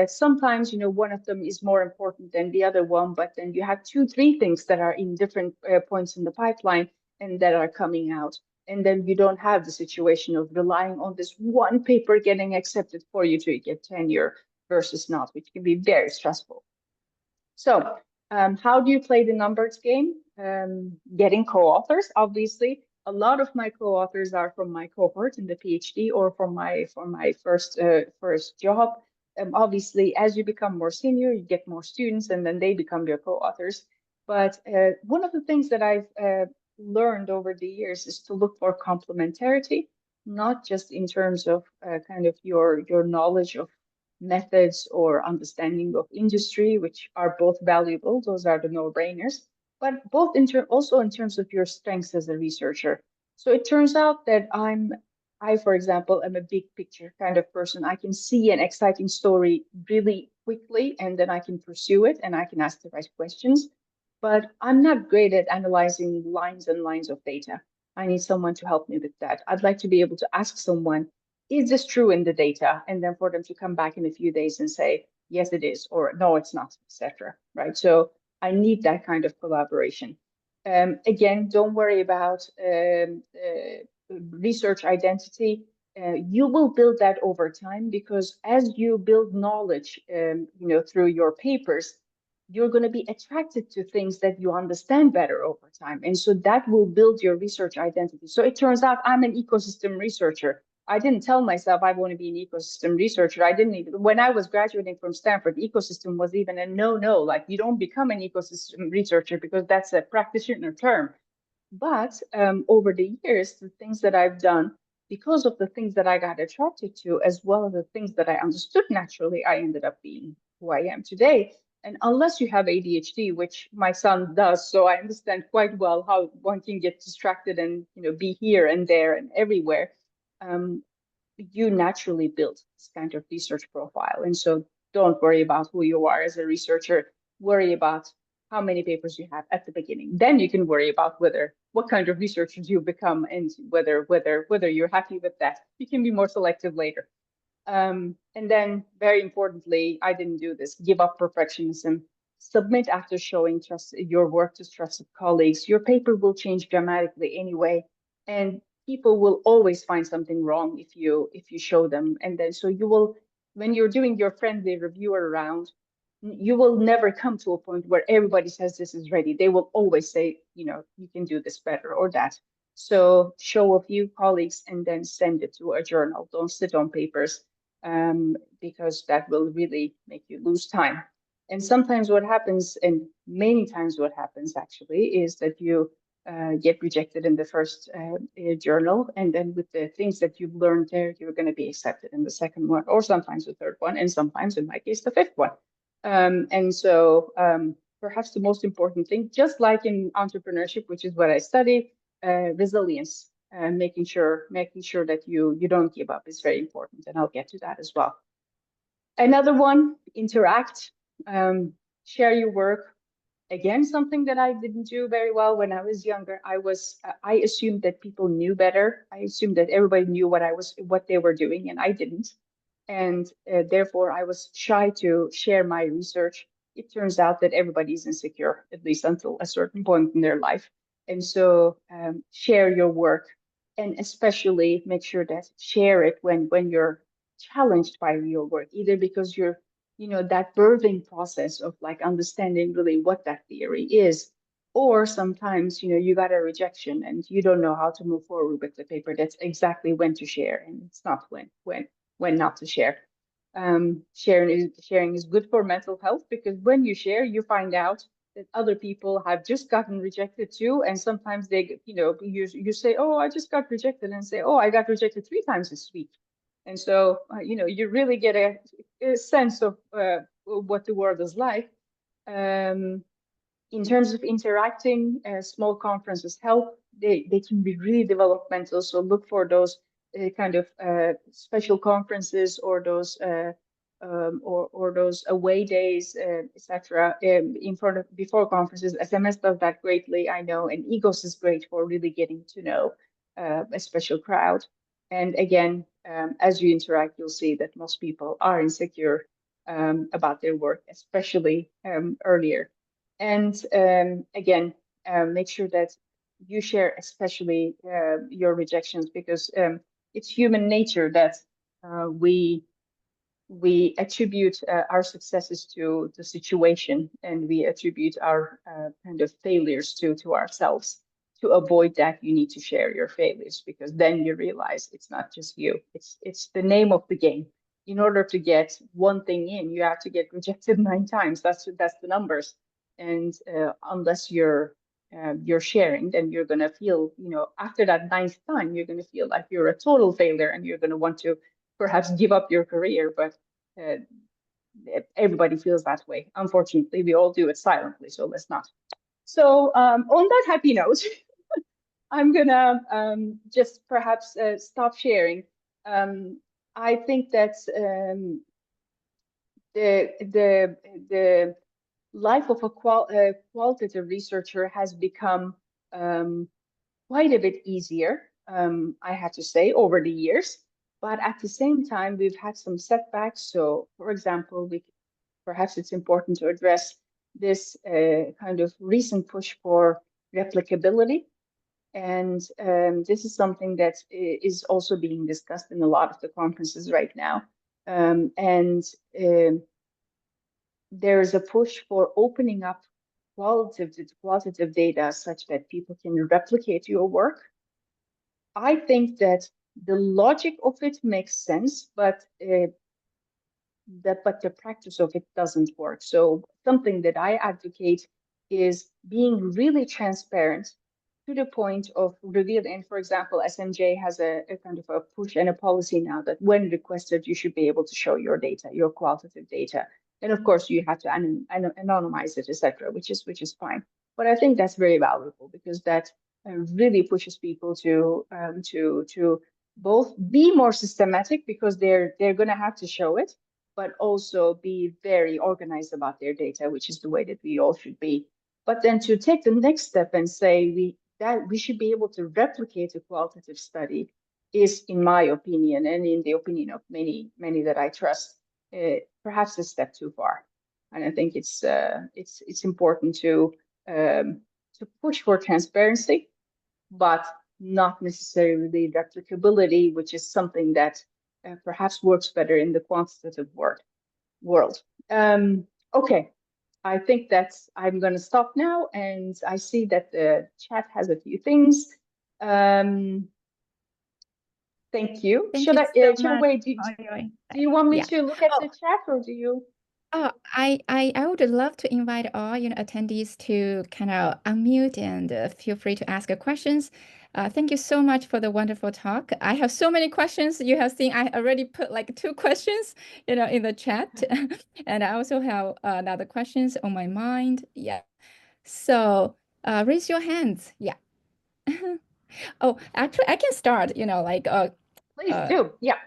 S2: sometimes, one of them is more important than the other one, but then you have two, three things that are in different points in the pipeline and that are coming out. And then you don't have the situation of relying on this one paper getting accepted for you to get tenure versus not, which can be very stressful. So how do you play the numbers game? Getting co-authors, obviously. A lot of my co-authors are from my cohort in the PhD or from my first job. Obviously, as you become more senior, you get more students, and then they become your co-authors. But one of the things that I've learned over the years is to look for complementarity, not just in terms of kind of your knowledge of methods or understanding of industry, which are both valuable. Those are the no-brainers, but both also in terms of your strengths as a researcher. So it turns out that I, for example, am a big picture kind of person. I can see an exciting story really quickly, and then I can pursue it, and I can ask the right questions. But I'm not great at analyzing lines and lines of data. I need someone to help me with that. I'd like to be able to ask someone, is this true in the data? And then for them to come back in a few days and say, yes, it is, or no, it's not, etc. Right? So I need that kind of collaboration. Again, don't worry about research identity. You will build that over time, because as you build knowledge, through your papers, you're going to be attracted to things that you understand better over time. And so that will build your research identity. So it turns out I'm an ecosystem researcher. I didn't tell myself I want to be an ecosystem researcher. I didn't even, when I was graduating from Stanford, ecosystem was even a no. Like, you don't become an ecosystem researcher because that's a practitioner term. But over the years, the things that I've done, because of the things that I got attracted to, as well as the things that I understood naturally, I ended up being who I am today. And unless you have ADHD, which my son does, so I understand quite well how one can get distracted and be here and there and everywhere. You naturally build this kind of research profile. And so don't worry about who you are as a researcher. Worry about how many papers you have at the beginning. Then you can worry about what kind of researchers you become, and whether you're happy with that. You can be more selective later. And then, very importantly, I didn't do this. Give up perfectionism. Submit after showing your work to trusted colleagues. Your paper will change dramatically anyway, and people will always find something wrong if you show them. And then, so you will, when you're doing your friendly reviewer round, you will never come to a point where everybody says this is ready. They will always say, you can do this better or that. So show a few colleagues and then send it to a journal. Don't sit on papers, because that will really make you lose time. And sometimes what happens, and many times what happens actually, is that you get rejected in the first journal, and then with the things that you've learned there, you're going to be accepted in the second one, or sometimes the third one, and sometimes, in my case, the fifth one. And so perhaps the most important thing, just like in entrepreneurship, which is what I study, resilience, making sure that you don't give up is very important, and I'll get to that as well. Another one, interact, share your work. Again, something that I didn't do very well when I was younger. I assumed that people knew better. I assumed that everybody knew what they were doing, and I didn't. And therefore, I was shy to share my research. It turns out that everybody's insecure, at least until a certain point in their life. And so share your work, and especially make sure that share it when you're challenged by your work, either because you're, that birthing process of like understanding really what that theory is, or sometimes, you got a rejection and you don't know how to move forward with the paper. That's exactly when to share, and it's not when not to share. Sharing is good for mental health, because when you share, you find out that other people have just gotten rejected too. And sometimes they, you say, oh, I just got rejected, and say, oh, I got rejected 3 times this week. And so, you really get a sense of what the world is like. In terms of interacting, small conferences help. they can be really developmental. So look for those kind of special conferences or those or those away days, etc. In front of before conferences. SMS does that greatly, I know, and EGOS is great for really getting to know a special crowd. And again, as you interact, you'll see that most people are insecure about their work, especially earlier. And again, make sure that you share especially your rejections, because it's human nature that we attribute our successes to the situation, and we attribute our kind of failures to ourselves. To avoid that, you need to share your failures, because then you realize it's not just you, it's the name of the game. In order to get one thing in, you have to get rejected 9 times. That's the numbers. And unless you're sharing, then you're going to feel, after that 9th time, you're going to feel like you're a total failure, and you're going to want to perhaps give up your career. But everybody feels that way. Unfortunately, we all do it silently, so let's not. So on that happy note, I'm gonna just perhaps stop sharing. I think that the life of a qualitative researcher has become quite a bit easier, I have to say, over the years. But at the same time, we've had some setbacks. So, for example, perhaps it's important to address this kind of recent push for replicability. And this is something that is also being discussed in a lot of the conferences right now. There is a push for opening up qualitative data such that people can replicate your work. I think that the logic of it makes sense, but the practice of it doesn't work. So something that I advocate is being really transparent to the point of revealing. And for example, SNJ has a kind of a push and a policy now that when requested, you should be able to show your data, your qualitative data. And of course, you have to anonymize it, etc., which is fine. But I think that's very valuable, because that really pushes people to both be more systematic, because they're going to have to show it, but also be very organized about their data, which is the way that we all should be. But then to take the next step and say we should be able to replicate a qualitative study is, in my opinion, and in the opinion of many that I trust, perhaps a step too far. And I think it's important to push for transparency, but not necessarily replicability, which is something that perhaps works better in the quantitative world. Okay, I think I'm going to stop now, and I see that the chat has a few things. Thank you.
S1: Thank you so much.
S2: Do you want me to look at the chat, or do you?
S1: Oh, I would love to invite all attendees to kind of unmute and feel free to ask questions. Thank you so much for the wonderful talk. I have so many questions. You have seen I already put like 2 questions, in the chat, and I also have other questions on my mind. Yeah. So raise your hands. Yeah. Oh, actually, I can start.
S2: Please do. Yeah.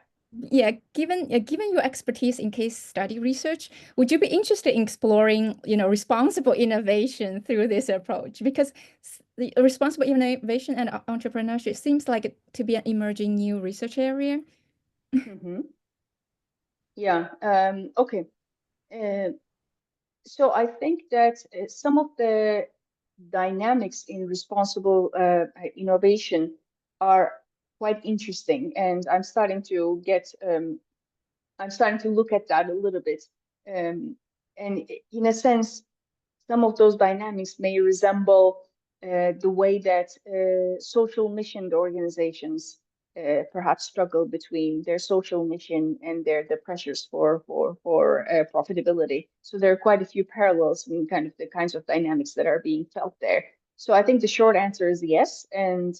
S1: Yeah, given your expertise in case study research, would you be interested in exploring, responsible innovation through this approach? Because the responsible innovation and entrepreneurship seems like it to be an emerging new research area.
S2: Yeah. Okay. So I think that some of the dynamics in responsible innovation are quite interesting, and I'm starting to look at that a little bit. And in a sense, some of those dynamics may resemble the way that social mission organizations perhaps struggle between their social mission and the pressures for profitability. So there are quite a few parallels in kind of the kinds of dynamics that are being felt there. So I think the short answer is yes, and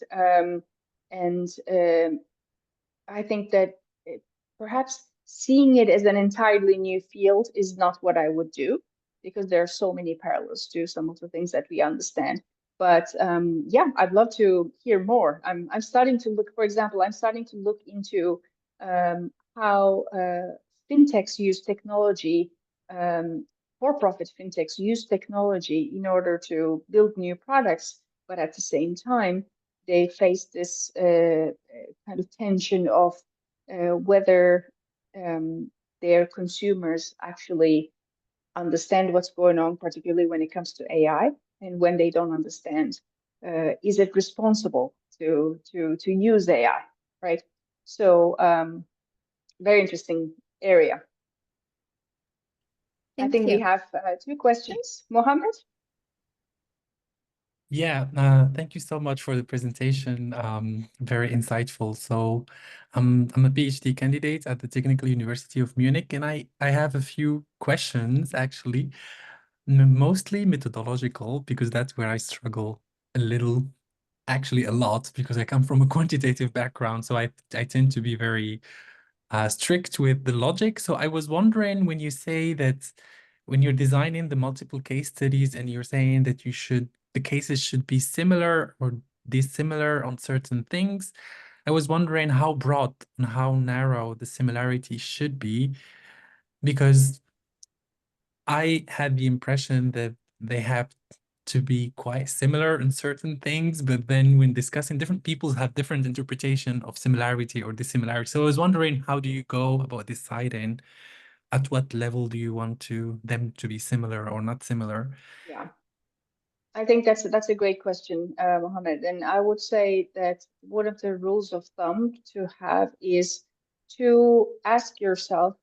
S2: I think that perhaps seeing it as an entirely new field is not what I would do, because there are so many parallels to some of the things that we understand. But yeah, I'd love to hear more. I'm starting to look, for example, I'm starting to look into how fintechs use technology, for-profit fintechs use technology in order to build new products, but at the same time, they face this kind of tension of whether their consumers actually understand what's going on, particularly when it comes to AI, and when they don't understand, is it responsible to use AI, right? So very interesting area. I think we have two questions. Mohammed?
S3: Yeah, thank you so much for the presentation. Very insightful. So I'm a PhD candidate at the Technical University of Munich, and I have a few questions, actually, mostly methodological, because that's where I struggle a little, actually a lot, because I come from a quantitative background. So I tend to be very strict with the logic. So I was wondering, when you say that when you're designing the multiple case studies and you're saying that the cases should be similar or dissimilar on certain things, I was wondering how broad and how narrow the similarity should be, because I had the impression that they have to be quite similar in certain things, but then when discussing, different people have different interpretation of similarity or dissimilarity. So I was wondering, how do you go about deciding at what level do you want them to be similar or not similar?
S2: Yeah, I think that's a great question, Mohammed. And I would say that one of the rules of thumb to have is to ask yourself,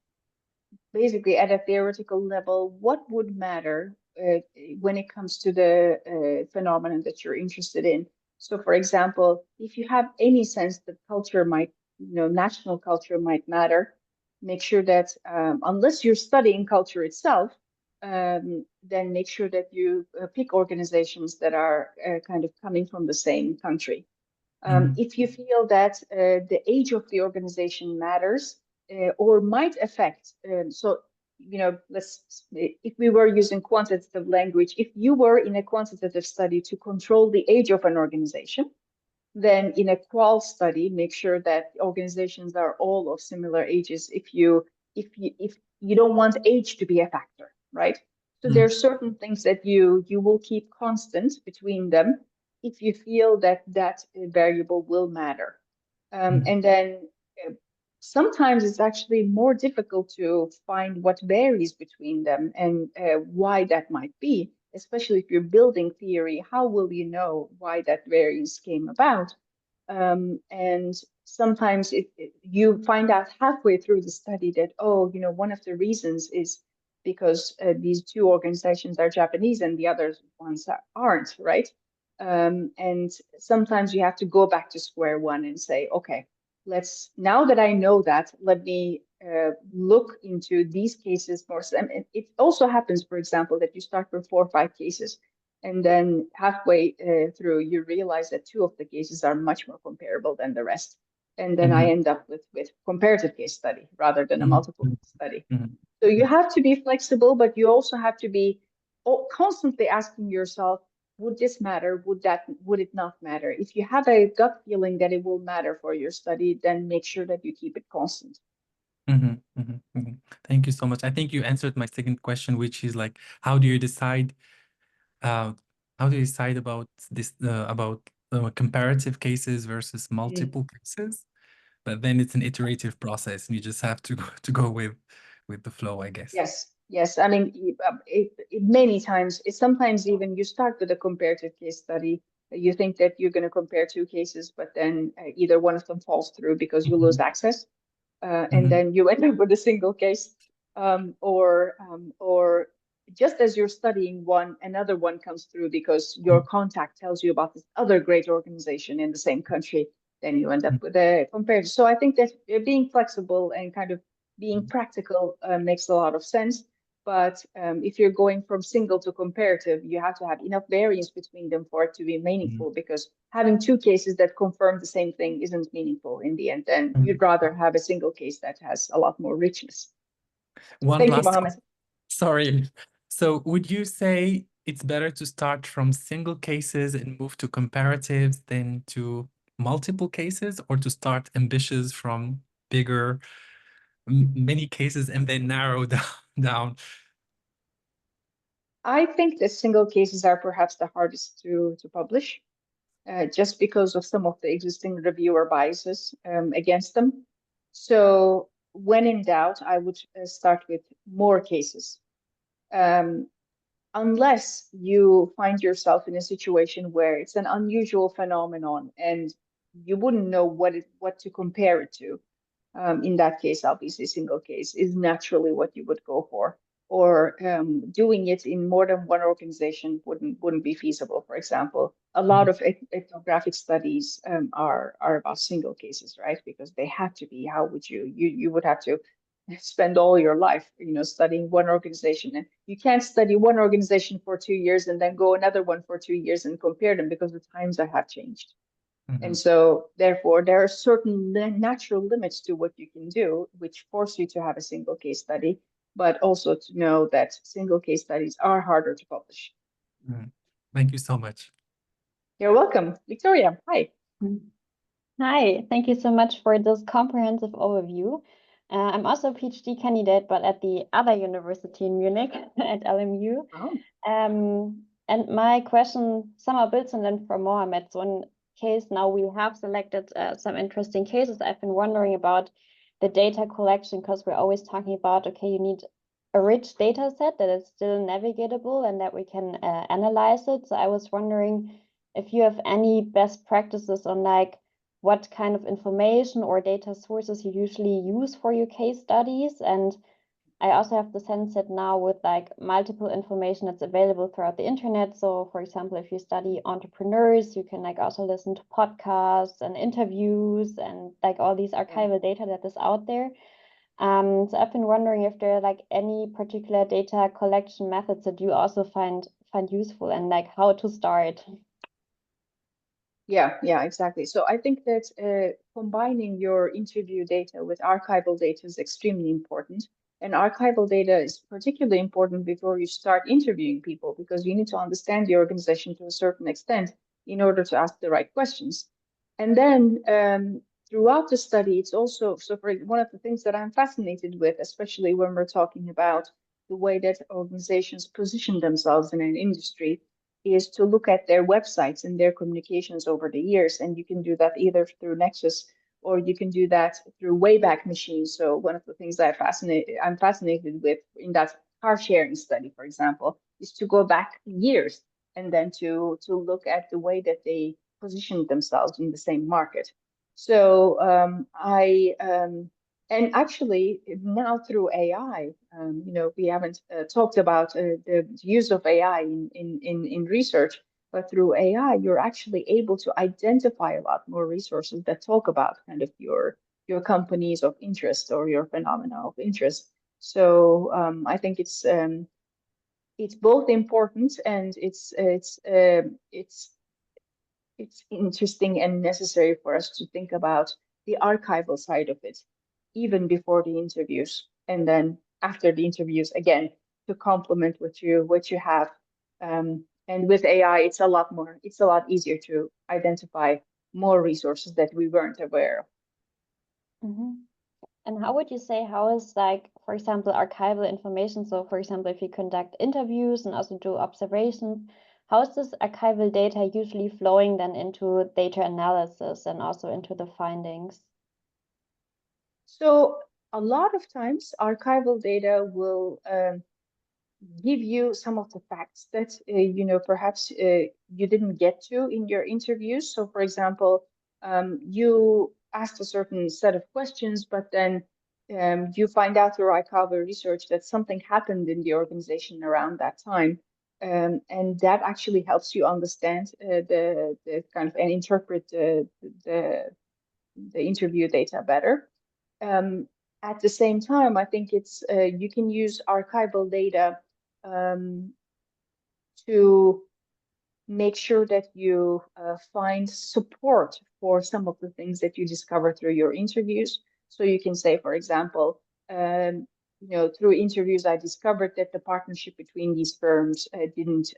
S2: basically at a theoretical level, what would matter when it comes to the phenomenon that you're interested in? So, for example, if you have any sense that culture might, national culture might matter, make sure that unless you're studying culture itself, then make sure that you pick organizations that are kind of coming from the same country. If you feel that the age of the organization matters or might affect, if we were using quantitative language, if you were in a quantitative study to control the age of an organization, then in a qual study, make sure that organizations are all of similar ages. If you don't want age to be a factor, right? So there are certain things that you will keep constant between them if you feel that that variable will matter. And then sometimes it's actually more difficult to find what varies between them and why that might be, especially if you're building theory. How will you know why that variance came about? And sometimes you find out halfway through the study that, oh, one of the reasons is because these two organizations are Japanese and the other ones aren't, right? And sometimes you have to go back to square one and say, okay, now that I know that, let me look into these cases more. And it also happens, for example, that you start with 4 or 5 cases, and then halfway through, you realize that 2 of the cases are much more comparable than the rest. And then I end up with comparative case study rather than a multiple case study. So you have to be flexible, but you also have to be constantly asking yourself, would this matter? Would it not matter? If you have a gut feeling that it will matter for your study, then make sure that you keep it constant.
S3: Thank you so much. I think you answered my second question, which is like, how do you decide about this comparative cases versus multiple cases? But then it's an iterative process, and you just have to go with the flow, I guess.
S2: Yes. I mean, many times, sometimes even you start with a comparative case study. You think that you're going to compare 2 cases, but then either one of them falls through because you lose access, and then you end up with a single case, or just as you're studying one, another one comes through because your contact tells you about this other great organization in the same country. Then you end up with a comparative. So I think that being flexible and kind of being practical makes a lot of sense. But if you're going from single to comparative, you have to have enough variance between them for it to be meaningful, because having 2 cases that confirm the same thing isn't meaningful in the end. Then you'd rather have a single case that has a lot more richness.
S3: Thank you, Mohammed. Sorry. So would you say it's better to start from single cases and move to comparatives than to multiple cases, or to start ambitious from bigger, many cases and then narrow down?
S2: I think the single cases are perhaps the hardest to publish, just because of some of the existing reviewer biases against them. So when in doubt, I would start with more cases. Unless you find yourself in a situation where it's an unusual phenomenon and you wouldn't know what to compare it to. In that case, obviously, single case is naturally what you would go for. Or doing it in more than one organization wouldn't be feasible. For example, a lot of ethnographic studies are about single cases, right? Because they have to be. How would you would have to spend all your life, studying one organization, and you can't study one organization for 2 years and then go another one for 2 years and compare them because the times have changed. And so, therefore, there are certain natural limits to what you can do, which force you to have a single case study, but also to know that single case studies are harder to publish.
S3: Thank you so much.
S2: You're welcome. Victoria, hi.
S4: Hi, thank you so much for this comprehensive overview. I'm also a PhD candidate, but at the other university in Munich, at LMU.
S2: Oh.
S4: And my question somehow builds on then from Mohammed. So in case now we have selected some interesting cases, I've been wondering about the data collection, because we're always talking about, okay, you need a rich data set that is still navigatable and that we can analyze it. So I was wondering if you have any best practices on like what kind of information or data sources you usually use for your case studies. And I also have the sense that now with like multiple information that's available throughout the internet. So for example, if you study entrepreneurs, you can like also listen to podcasts and interviews and like all these archival data that is out there. So I've been wondering if there are like any particular data collection methods that you also find useful, and like how to start.
S2: Yeah, exactly. So I think that combining your interview data with archival data is extremely important. And archival data is particularly important before you start interviewing people, because you need to understand the organization to a certain extent in order to ask the right questions. And then throughout the study, it's also, so for one of the things that I'm fascinated with, especially when we're talking about the way that organizations position themselves in an industry, is to look at their websites and their communications over the years. And you can do that either through Nexus, or you can do that through Wayback Machines. So one of the things I'm fascinated with in that car sharing study, for example, is to go back years and then to look at the way that they positioned themselves in the same market. So and actually now through AI, we haven't talked about the use of AI in research, but through AI, you're actually able to identify a lot more resources that talk about kind of your companies of interest or your phenomena of interest. So I think it's both important, and it's interesting and necessary for us to think about the archival side of it, even before the interviews, and then after the interviews again, to complement what you have. And with AI, it's a lot easier to identify more resources that we weren't aware of.
S4: And how would you say, how is like, for example, archival information? So for example, if you conduct interviews and also do observations, how is this archival data usually flowing then into data analysis and also into the findings?
S2: So a lot of times archival data will give you some of the facts that perhaps you didn't get to in your interviews. So for example, you asked a certain set of questions, but then you find out through archival research that something happened in the organization around that time. And that actually helps you understand the kind of and interpret the interview data better. At the same time, I think it's you can use archival data to make sure that you find support for some of the things that you discover through your interviews. So you can say, for example, through interviews, I discovered that the partnership between these firms didn't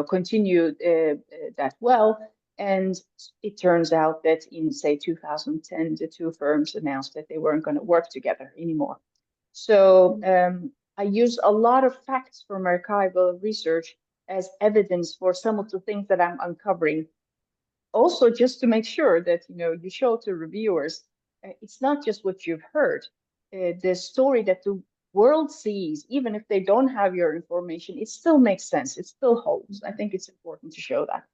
S2: continue that well. And it turns out that in, say, 2010, the two firms announced that they weren't going to work together anymore. So I use a lot of facts from archival research as evidence for some of the things that I'm uncovering. Also, just to make sure that you show to reviewers, it's not just what you've heard. The story that the world sees, even if they don't have your information, it still makes sense. It still holds. I think it's important to show that.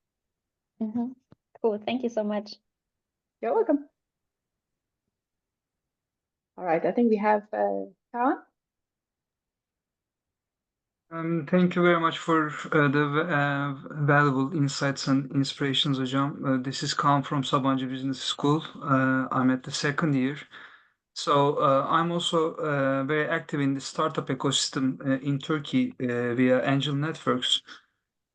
S4: Cool. Thank you so much.
S2: You're welcome. All right. I think we have Kaan.
S5: Thank you very much for the valuable insights and inspirations, Hocam. This is Kaan from Sabancı Business School. I'm at the second year. So I'm also very active in the startup ecosystem in Turkey via angel networks.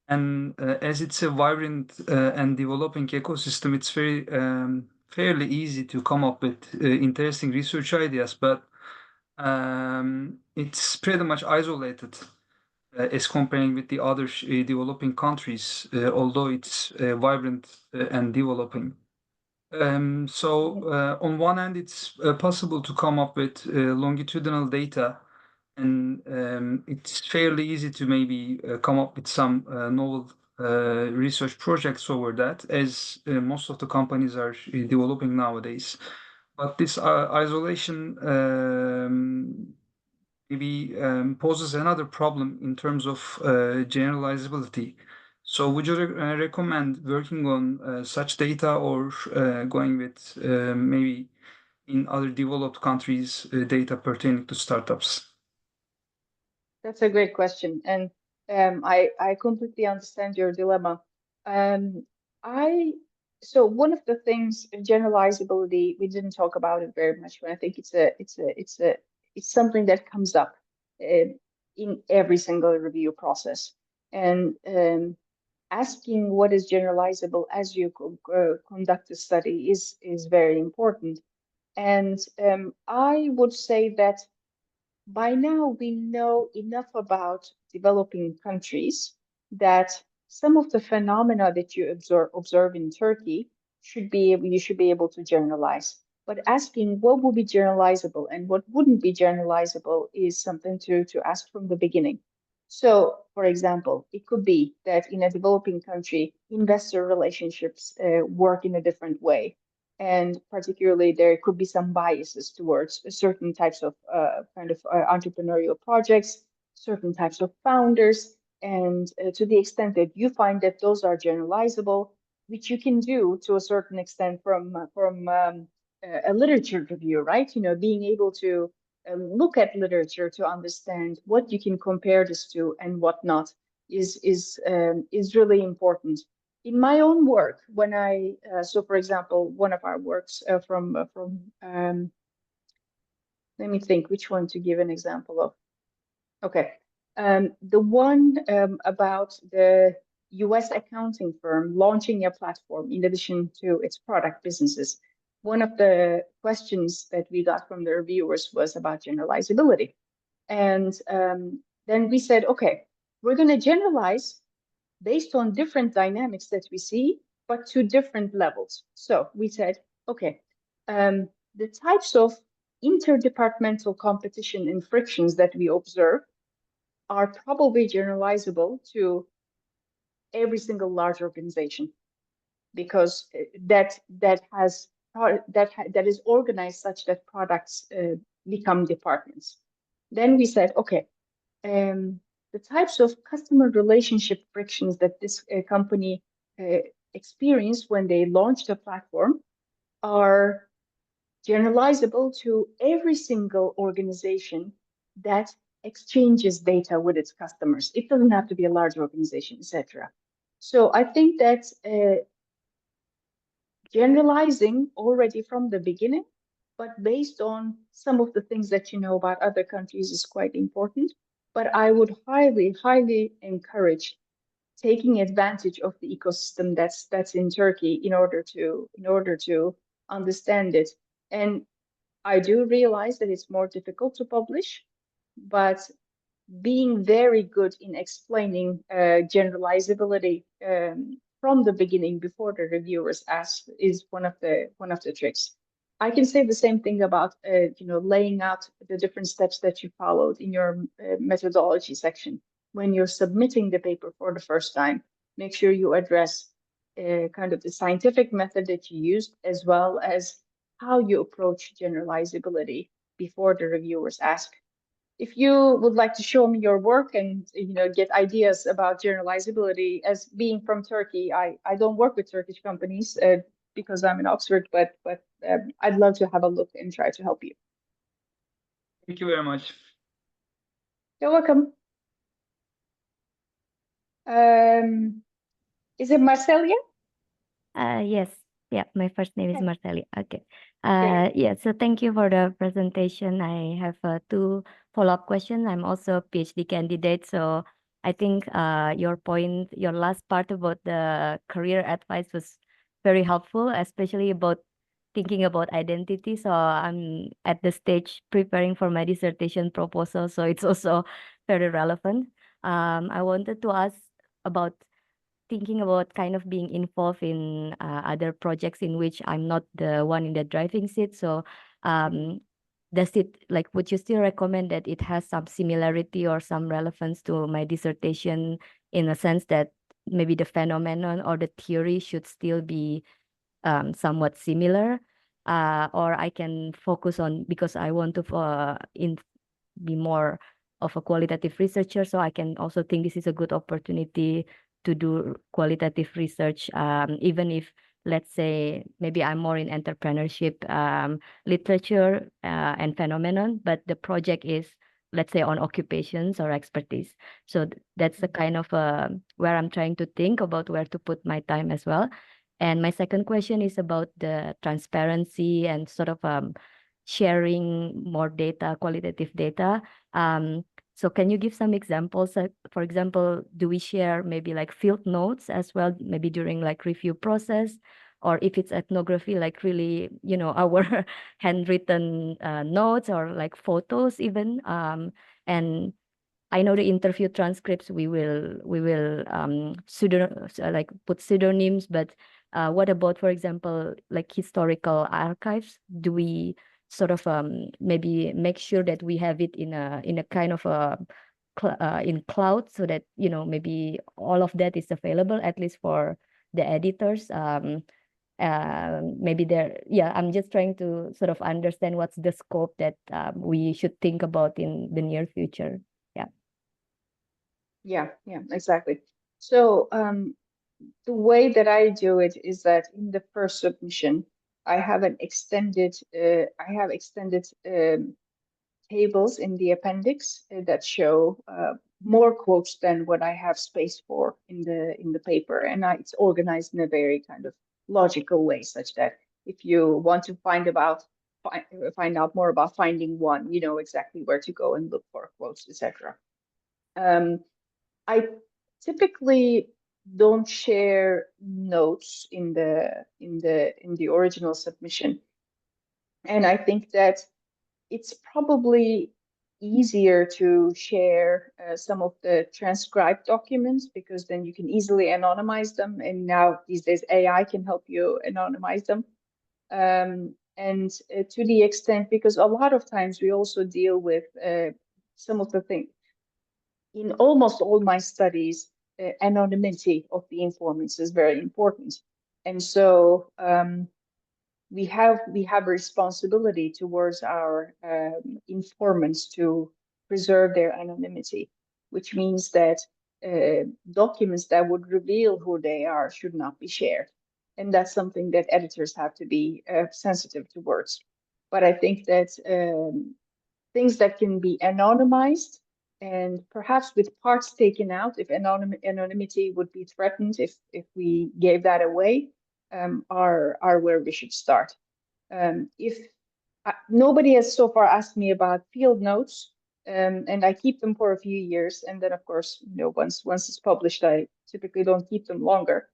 S5: And as it's a vibrant and developing ecosystem, it's very fairly easy to come up with interesting research ideas, but it's pretty much isolated as comparing with the other developing countries, although it's vibrant and developing. So on one hand, it's possible to come up with longitudinal data, and it's fairly easy to maybe come up with some novel research projects over that, as most of the companies are developing nowadays. But this isolation maybe poses another problem in terms of generalizability. So would you recommend working on such data, or going with maybe in other developed countries data pertaining to startups?
S2: That's a great question. And I completely understand your dilemma. So one of the things, generalizability, we didn't talk about it very much, but I think it's something that comes up in every single review process. And asking what is generalizable as you conduct a study is very important. And I would say that by now we know enough about developing countries that some of the phenomena that you observe in Turkey you should be able to generalize. But asking what would be generalizable and what wouldn't be generalizable is something to ask from the beginning. So, for example, it could be that in a developing country, investor relationships work in a different way. And particularly, there could be some biases towards certain types of entrepreneurial projects, certain types of founders. And to the extent that you find that those are generalizable, which you can do to a certain extent from a literature review, right? Being able to look at literature to understand what you can compare this to and what not is really important. In my own work, when so for example, one of our works let me think which one to give an example of. Okay, the one about the US accounting firm launching a platform in addition to its product businesses. One of the questions that we got from the reviewers was about generalizability. And then we said, okay, we're going to generalize based on different dynamics that we see, but to different levels. So we said, okay, the types of interdepartmental competition and frictions that we observe are probably generalizable to every single large organization, because that is organized such that products become departments. Then we said, okay, the types of customer relationship frictions that this company experienced when they launched a platform are generalizable to every single organization that exchanges data with its customers. It doesn't have to be a large organization, etc. So I think that generalizing already from the beginning, but based on some of the things that you know about other countries is quite important. But I would highly, highly encourage taking advantage of the ecosystem that's in Turkey in order to understand it. And I do realize that it's more difficult to publish, but being very good in explaining generalizability from the beginning before the reviewers ask is one of the tricks. I can say the same thing about laying out the different steps that you followed in your methodology section. When you're submitting the paper for the first time, make sure you address kind of the scientific method that you used, as well as how you approach generalizability before the reviewers ask. If you would like to show me your work and get ideas about generalizability, as being from Turkey, I don't work with Turkish companies because I'm in Oxford, but I'd love to have a look and try to help you.
S5: Thank you very much.
S2: You're welcome. Is it Marcelia?
S6: Yes. Yeah, my first name is
S2: Okay.
S6: Marceli. Okay.
S2: Great.
S6: Yeah, so thank you for the presentation. I have two follow-up questions. I'm also a PhD candidate, so I think your last part about the career advice was very helpful, especially about thinking about identity. So I'm at the stage preparing for my dissertation proposal, so it's also very relevant. I wanted to ask about thinking about kind of being involved in other projects in which I'm not the one in the driving seat. So does it, like, would you still recommend that it has some similarity or some relevance to my dissertation, in a sense that maybe the phenomenon or the theory should still be somewhat similar? Or I can focus on, because I want to be more of a qualitative researcher, so I can also think this is a good opportunity to do qualitative research, even if, let's say, maybe I'm more in entrepreneurship literature and phenomenon, but the project is, let's say, on occupations or expertise. So that's the kind of where I'm trying to think about where to put my time as well. And my second question is about the transparency and sort of sharing more data, qualitative data. So can you give some examples? For example, do we share maybe like field notes as well, maybe during like review process? Or if it's ethnography, like really, our handwritten notes or like photos even. And I know the interview transcripts, we will like put pseudonyms, but what about, for example, like historical archives? Do we sort of maybe make sure that we have it in a kind of a in cloud, so that maybe all of that is available, at least for the editors? Maybe I'm just trying to sort of understand what's the scope that we should think about in the near future.
S2: Yeah, exactly. So the way that I do it is that in the first submission, I have extended tables in the appendix that show more quotes than what I have space for in the paper, and it's organized in a very kind of logical way, such that if you want to find out more about finding one, you know exactly where to go and look for quotes, etc. I typically don't share notes in the original submission, and I think that it's probably easier to share some of the transcribed documents, because then you can easily anonymize them, and now these days AI can help you anonymize them. And to the extent, because a lot of times we also deal with some of the things in almost all my studies, anonymity of the informants is very important. And so we have a responsibility towards our informants to preserve their anonymity, which means that documents that would reveal who they are should not be shared. And that's something that editors have to be sensitive towards. But I think that things that can be anonymized, and perhaps with parts taken out, if anonymity would be threatened, if we gave that away, are where we should start. If nobody has so far asked me about field notes, and I keep them for a few years, and then of course, once it's published, I typically don't keep them longer.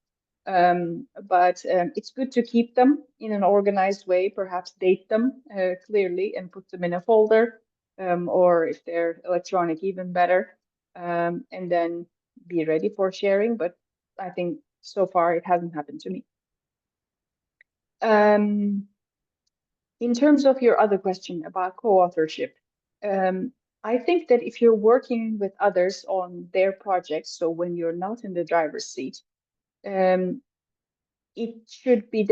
S2: But it's good to keep them in an organized way, perhaps date them clearly and put them in a folder, or if they're electronic, even better, and then be ready for sharing. But I think so far it hasn't happened to me. In terms of your other question about co-authorship, I think that if you're working with others on their projects, so when you're not in the driver's seat, there should be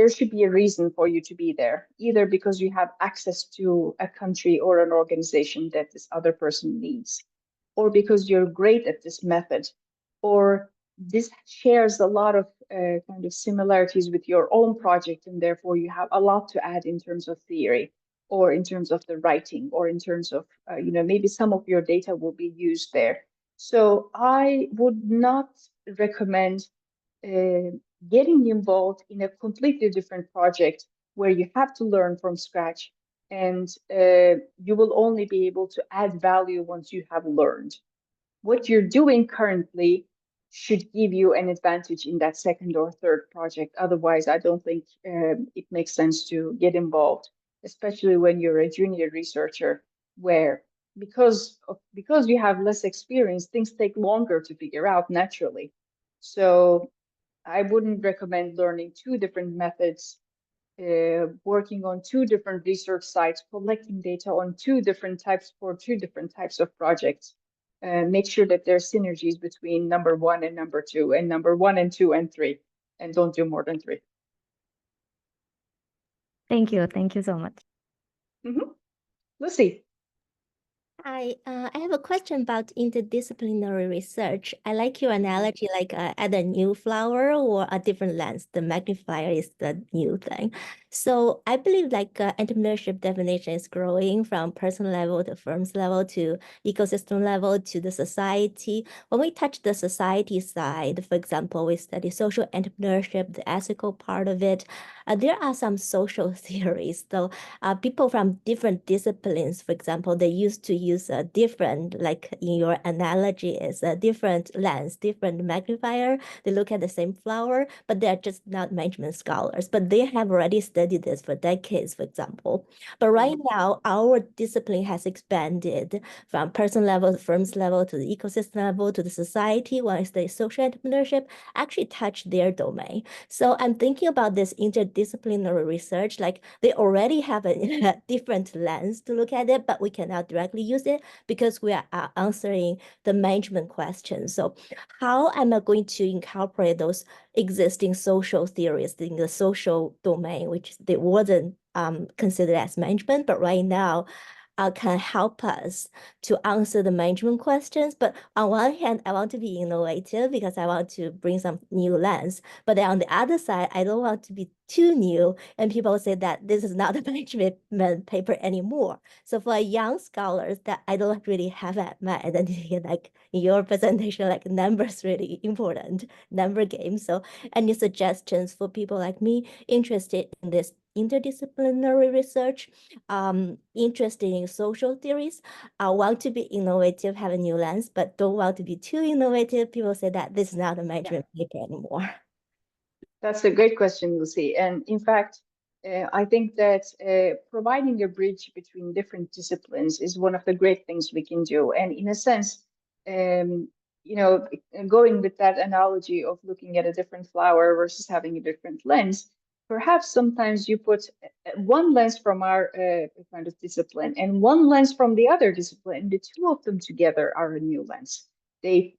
S2: a reason for you to be there, either because you have access to a country or an organization that this other person needs, or because you're great at this method, or this shares a lot of kind of similarities with your own project, and therefore you have a lot to add in terms of theory, or in terms of the writing, or in terms of, maybe some of your data will be used there. So I would not recommend getting involved in a completely different project where you have to learn from scratch, and you will only be able to add value once you have learned. What you're doing currently should give you an advantage in that second or third project. Otherwise, I don't think it makes sense to get involved, especially when you're a junior researcher, where because you have less experience, things take longer to figure out naturally. So I wouldn't recommend learning two different methods, working on two different research sites, collecting data on two different types for two different types of projects. Make sure that there's synergies between number 1 and number 2, and number 1 and 2 and 3, and don't do more than 3.
S6: Thank you. Thank you so much.
S2: Lucy.
S7: Hi, I have a question about interdisciplinary research. I like your analogy, like add a new flower or a different lens. The magnifier is the new thing. So I believe like entrepreneurship definition is growing from personal level to firms level to ecosystem level to the society. When we touch the society side, for example, we study social entrepreneurship, the ethical part of it. There are some social theories. So people from different disciplines, for example, they used to use a different, like in your analogy, is a different lens, different magnifier. They look at the same flower, but they're just not management scholars. But they have already studied this for decades, for example. But right now, our discipline has expanded from person level to firms level to the ecosystem level to the society. When I study social entrepreneurship, actually touch their domain. So I'm thinking about this interdisciplinary research, like they already have a different lens to look at it, but we cannot directly use it because we are answering the management questions. So how am I going to incorporate those existing social theories in the social domain, which they wasn't considered as management, but right now can help us to answer the management questions. But on one hand, I want to be innovative because I want to bring some new lens. But then on the other side, I don't want to be too new. And people say that this is not a management paper anymore. So for young scholars that I don't really have at my identity, like in your presentation, like numbers really important, number game. So any suggestions for people like me interested in this interdisciplinary research, interested in social theories, want to be innovative, have a new lens, but don't want to be too innovative. People say that this is not a management paper anymore.
S2: That's a great question, Lucy. And in fact, I think that providing a bridge between different disciplines is one of the great things we can do. And in a sense, going with that analogy of looking at a different flower versus having a different lens, perhaps sometimes you put one lens from our kind of discipline and one lens from the other discipline. The two of them together are a new lens. They,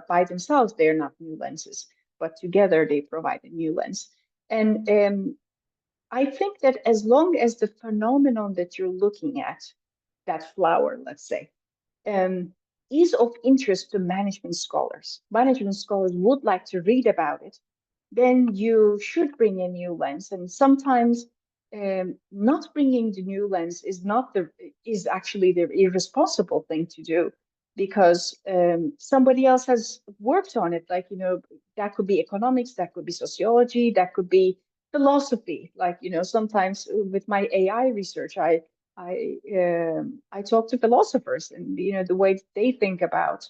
S2: by themselves, they're not new lenses, but together they provide a new lens. And I think that as long as the phenomenon that you're looking at, that flower, let's say, is of interest to management scholars would like to read about it, then you should bring a new lens. And sometimes not bringing the new lens is actually the irresponsible thing to do, because somebody else has worked on it. Like, that could be economics, that could be sociology, that could be philosophy. Like, sometimes with my AI research, I talk to philosophers, and the way they think about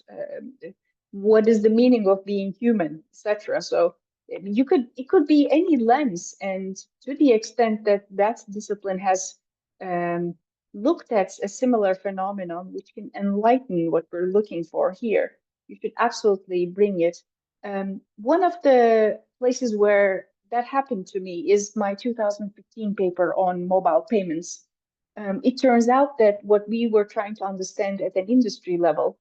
S2: what is the meaning of being human, etc. So it could be any lens, and to the extent that that discipline has looked at a similar phenomenon which can enlighten what we're looking for here, you should absolutely bring it. One of the places where that happened to me is my 2015 paper on mobile payments. It turns out that what we were trying to understand at an industry level,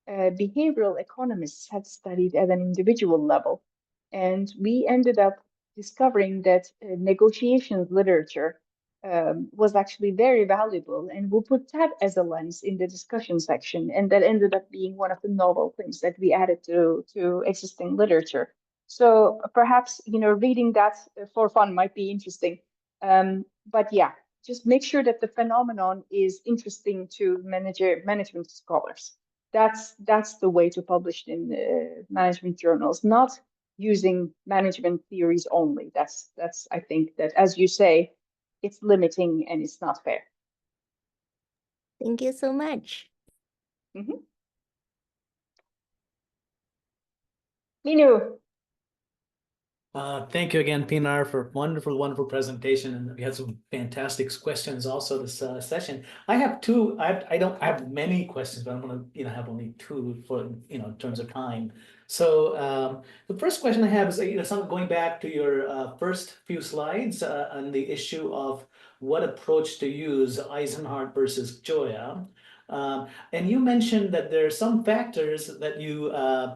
S2: behavioral economists had studied at an individual level. And we ended up discovering that negotiations literature was actually very valuable. And we'll put that as a lens in the discussion section. And that ended up being one of the novel things that we added to existing literature. So perhaps, reading that for fun might be interesting. But yeah, just make sure that the phenomenon is interesting to management scholars. That's the way to publish in management journals, not using management theories only. That's I think that, as you say, it's limiting and it's not fair.
S7: Thank you so much.
S2: Minu.
S8: Thank you again, Pinar, for wonderful presentation, and we had some fantastic questions also this session. I have two. I don't have many questions, but I'm going to have only two for in terms of time. So the first question I have is going back to your first few slides on the issue of what approach to use, Eisenhardt versus Joya. And you mentioned that there are some factors that you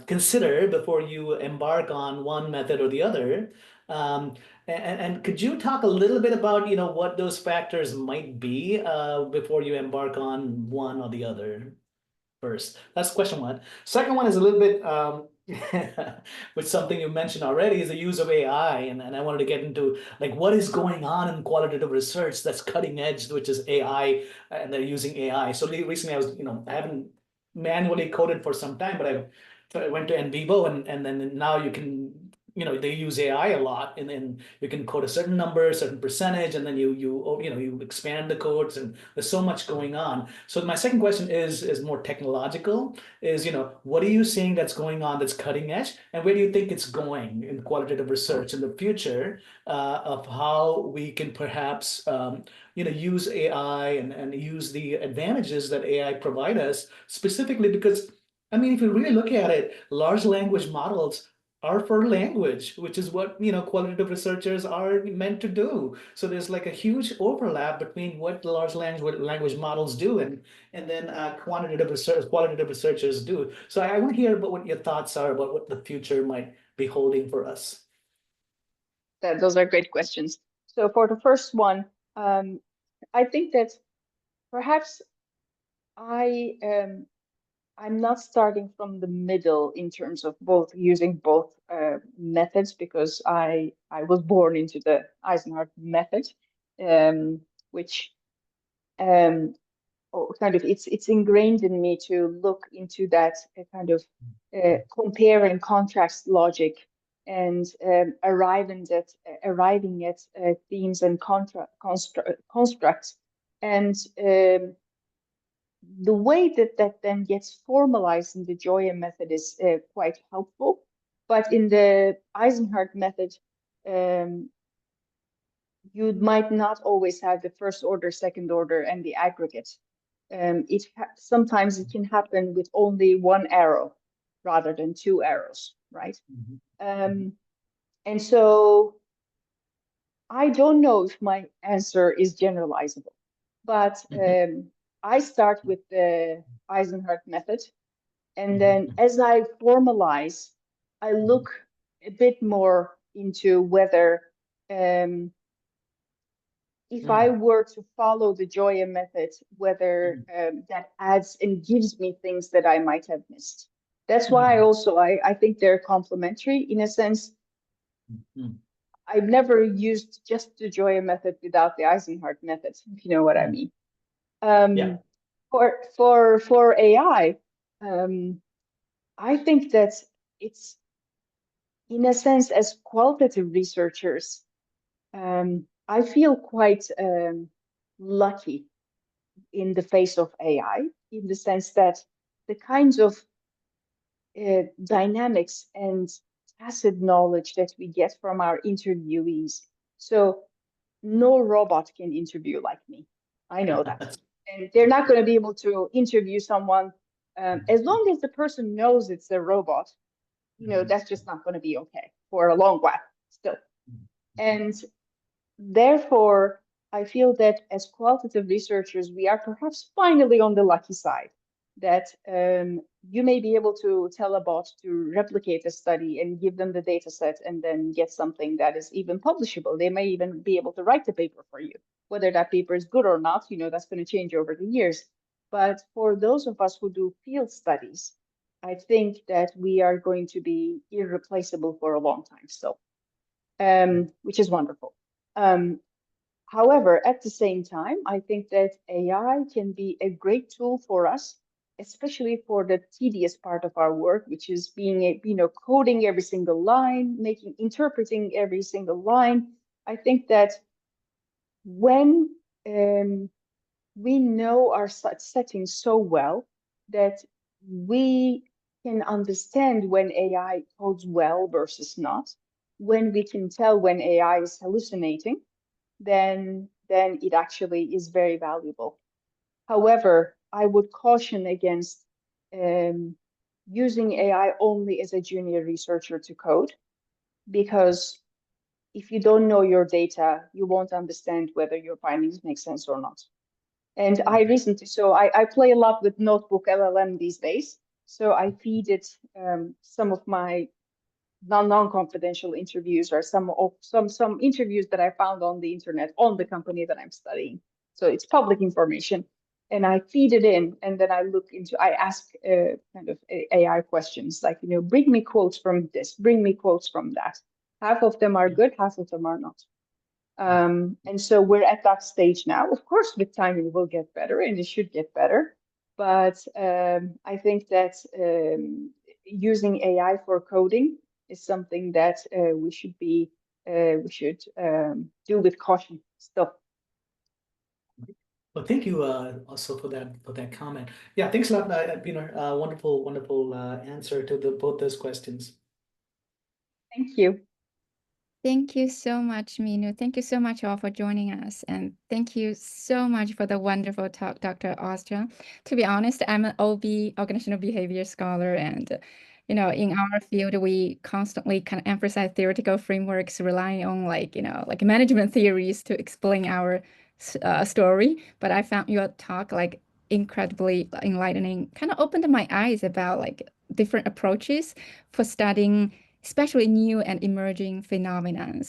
S8: consider before you embark on one method or the other. And could you talk a little bit about what those factors might be before you embark on one or the other first? That's question one. Second one is a little bit with something you mentioned already, is the use of AI, and I wanted to get into like what is going on in qualitative research that's cutting edge, which is AI, and they're using AI. So recently I was, I haven't manually coded for some time, but I went to NVivo, and then now you can, they use AI a lot, and then you can code a certain number, a certain percentage, and then you expand the codes, and there's so much going on. So my second question is more technological, is what are you seeing that's going on that's cutting edge, and where do you think it's going in qualitative research in the future, of how we can perhaps use AI and use the advantages that AI provide us, specifically because, I mean, if you really look at it, large language models are for language, which is what qualitative researchers are meant to do. So there's like a huge overlap between what the large language models do and then qualitative researchers do. So I want to hear about what your thoughts are about what the future might be holding for us.
S2: Those are great questions. So for the first one, I think that perhaps I'm not starting from the middle in terms of using both methods, because I was born into the Eisenhardt method, which kind of it's ingrained in me to look into that kind of compare and contrast logic, and arriving at themes and constructs, and the way that then gets formalized in the Joya method is quite helpful. But in the Eisenhardt method, you might not always have the first order, second order, and the aggregate. Sometimes it can happen with only one arrow rather than two arrows, right? And so I don't know if my answer is generalizable, but I start with the Eisenhardt method, and then as I formalize, I look a bit more into whether if I were to follow the Joya method, whether that adds and gives me things that I might have missed. That's why I think they're complementary in a sense. I've never used just the Joya method without the Eisenhardt method, if you know what I mean. For AI, I think that it's, in a sense, as qualitative researchers, I feel quite lucky in the face of AI, in the sense that the kinds of dynamics and tacit knowledge that we get from our interviewees. So no robot can interview like me. I know that. And they're not going to be able to interview someone as long as the person knows it's a robot. You know, that's just not going to be okay for a long while still. And therefore, I feel that as qualitative researchers, we are perhaps finally on the lucky side that you may be able to tell a bot to replicate a study and give them the data set and then get something that is even publishable. They may even be able to write the paper for you. Whether that paper is good or not, you know, that's going to change over the years. But for those of us who do field studies, I think that we are going to be irreplaceable for a long time still, which is wonderful. However, at the same time, I think that AI can be a great tool for us, especially for the tedious part of our work, which is being, coding every single line, interpreting every single line. I think that when we know our settings so well that we can understand when AI codes well versus not, when we can tell when AI is hallucinating, then it actually is very valuable. However, I would caution against using AI only as a junior researcher to code, because if you don't know your data, you won't understand whether your findings make sense or not. And I recently, I play a lot with Notebook LLM these days. So I feed it some of my non-confidential interviews or some interviews that I found on the internet on the company that I'm studying. So it's public information, and I feed it in, and then I ask kind of AI questions like, bring me quotes from this, bring me quotes from that. Half of them are good, half of them are not. And so we're at that stage now. Of course, with time it will get better, and it should get better. But I think that using AI for coding is something that we should do with caution still.
S8: Well, thank you also for that comment. Yeah, thanks a lot, Pinar. Wonderful answer to both those questions.
S2: Thank you.
S1: Thank you so much, Minu. Thank you so much all for joining us. And thank you so much for the wonderful talk, Dr. Ozcan. To be honest, I'm an OB, organizational behavior scholar. And, in our field, we constantly kind of emphasize theoretical frameworks relying on like management theories to explain our story. But I found your talk like incredibly enlightening, kind of opened my eyes about like different approaches for studying especially new and emerging phenomena.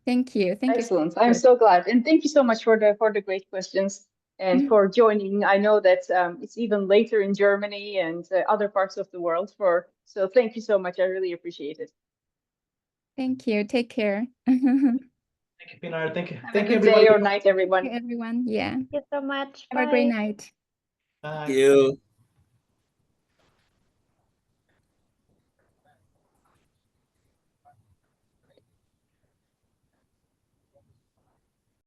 S1: Thank you.
S2: Excellent. I'm so glad. And thank you so much for the great questions and for joining. I know that it's even later in Germany and other parts of the world. So thank you so much. I really appreciate it.
S1: Thank you. Take care.
S8: Thank you, Pinar. Thank you.
S2: Have
S8: Thank
S2: a
S8: you,
S2: good
S8: everybody.
S2: day or night, everyone.
S1: Everyone. Yeah.
S4: Thank you so much.
S1: Have a great night.
S8: Bye.
S9: Thank you.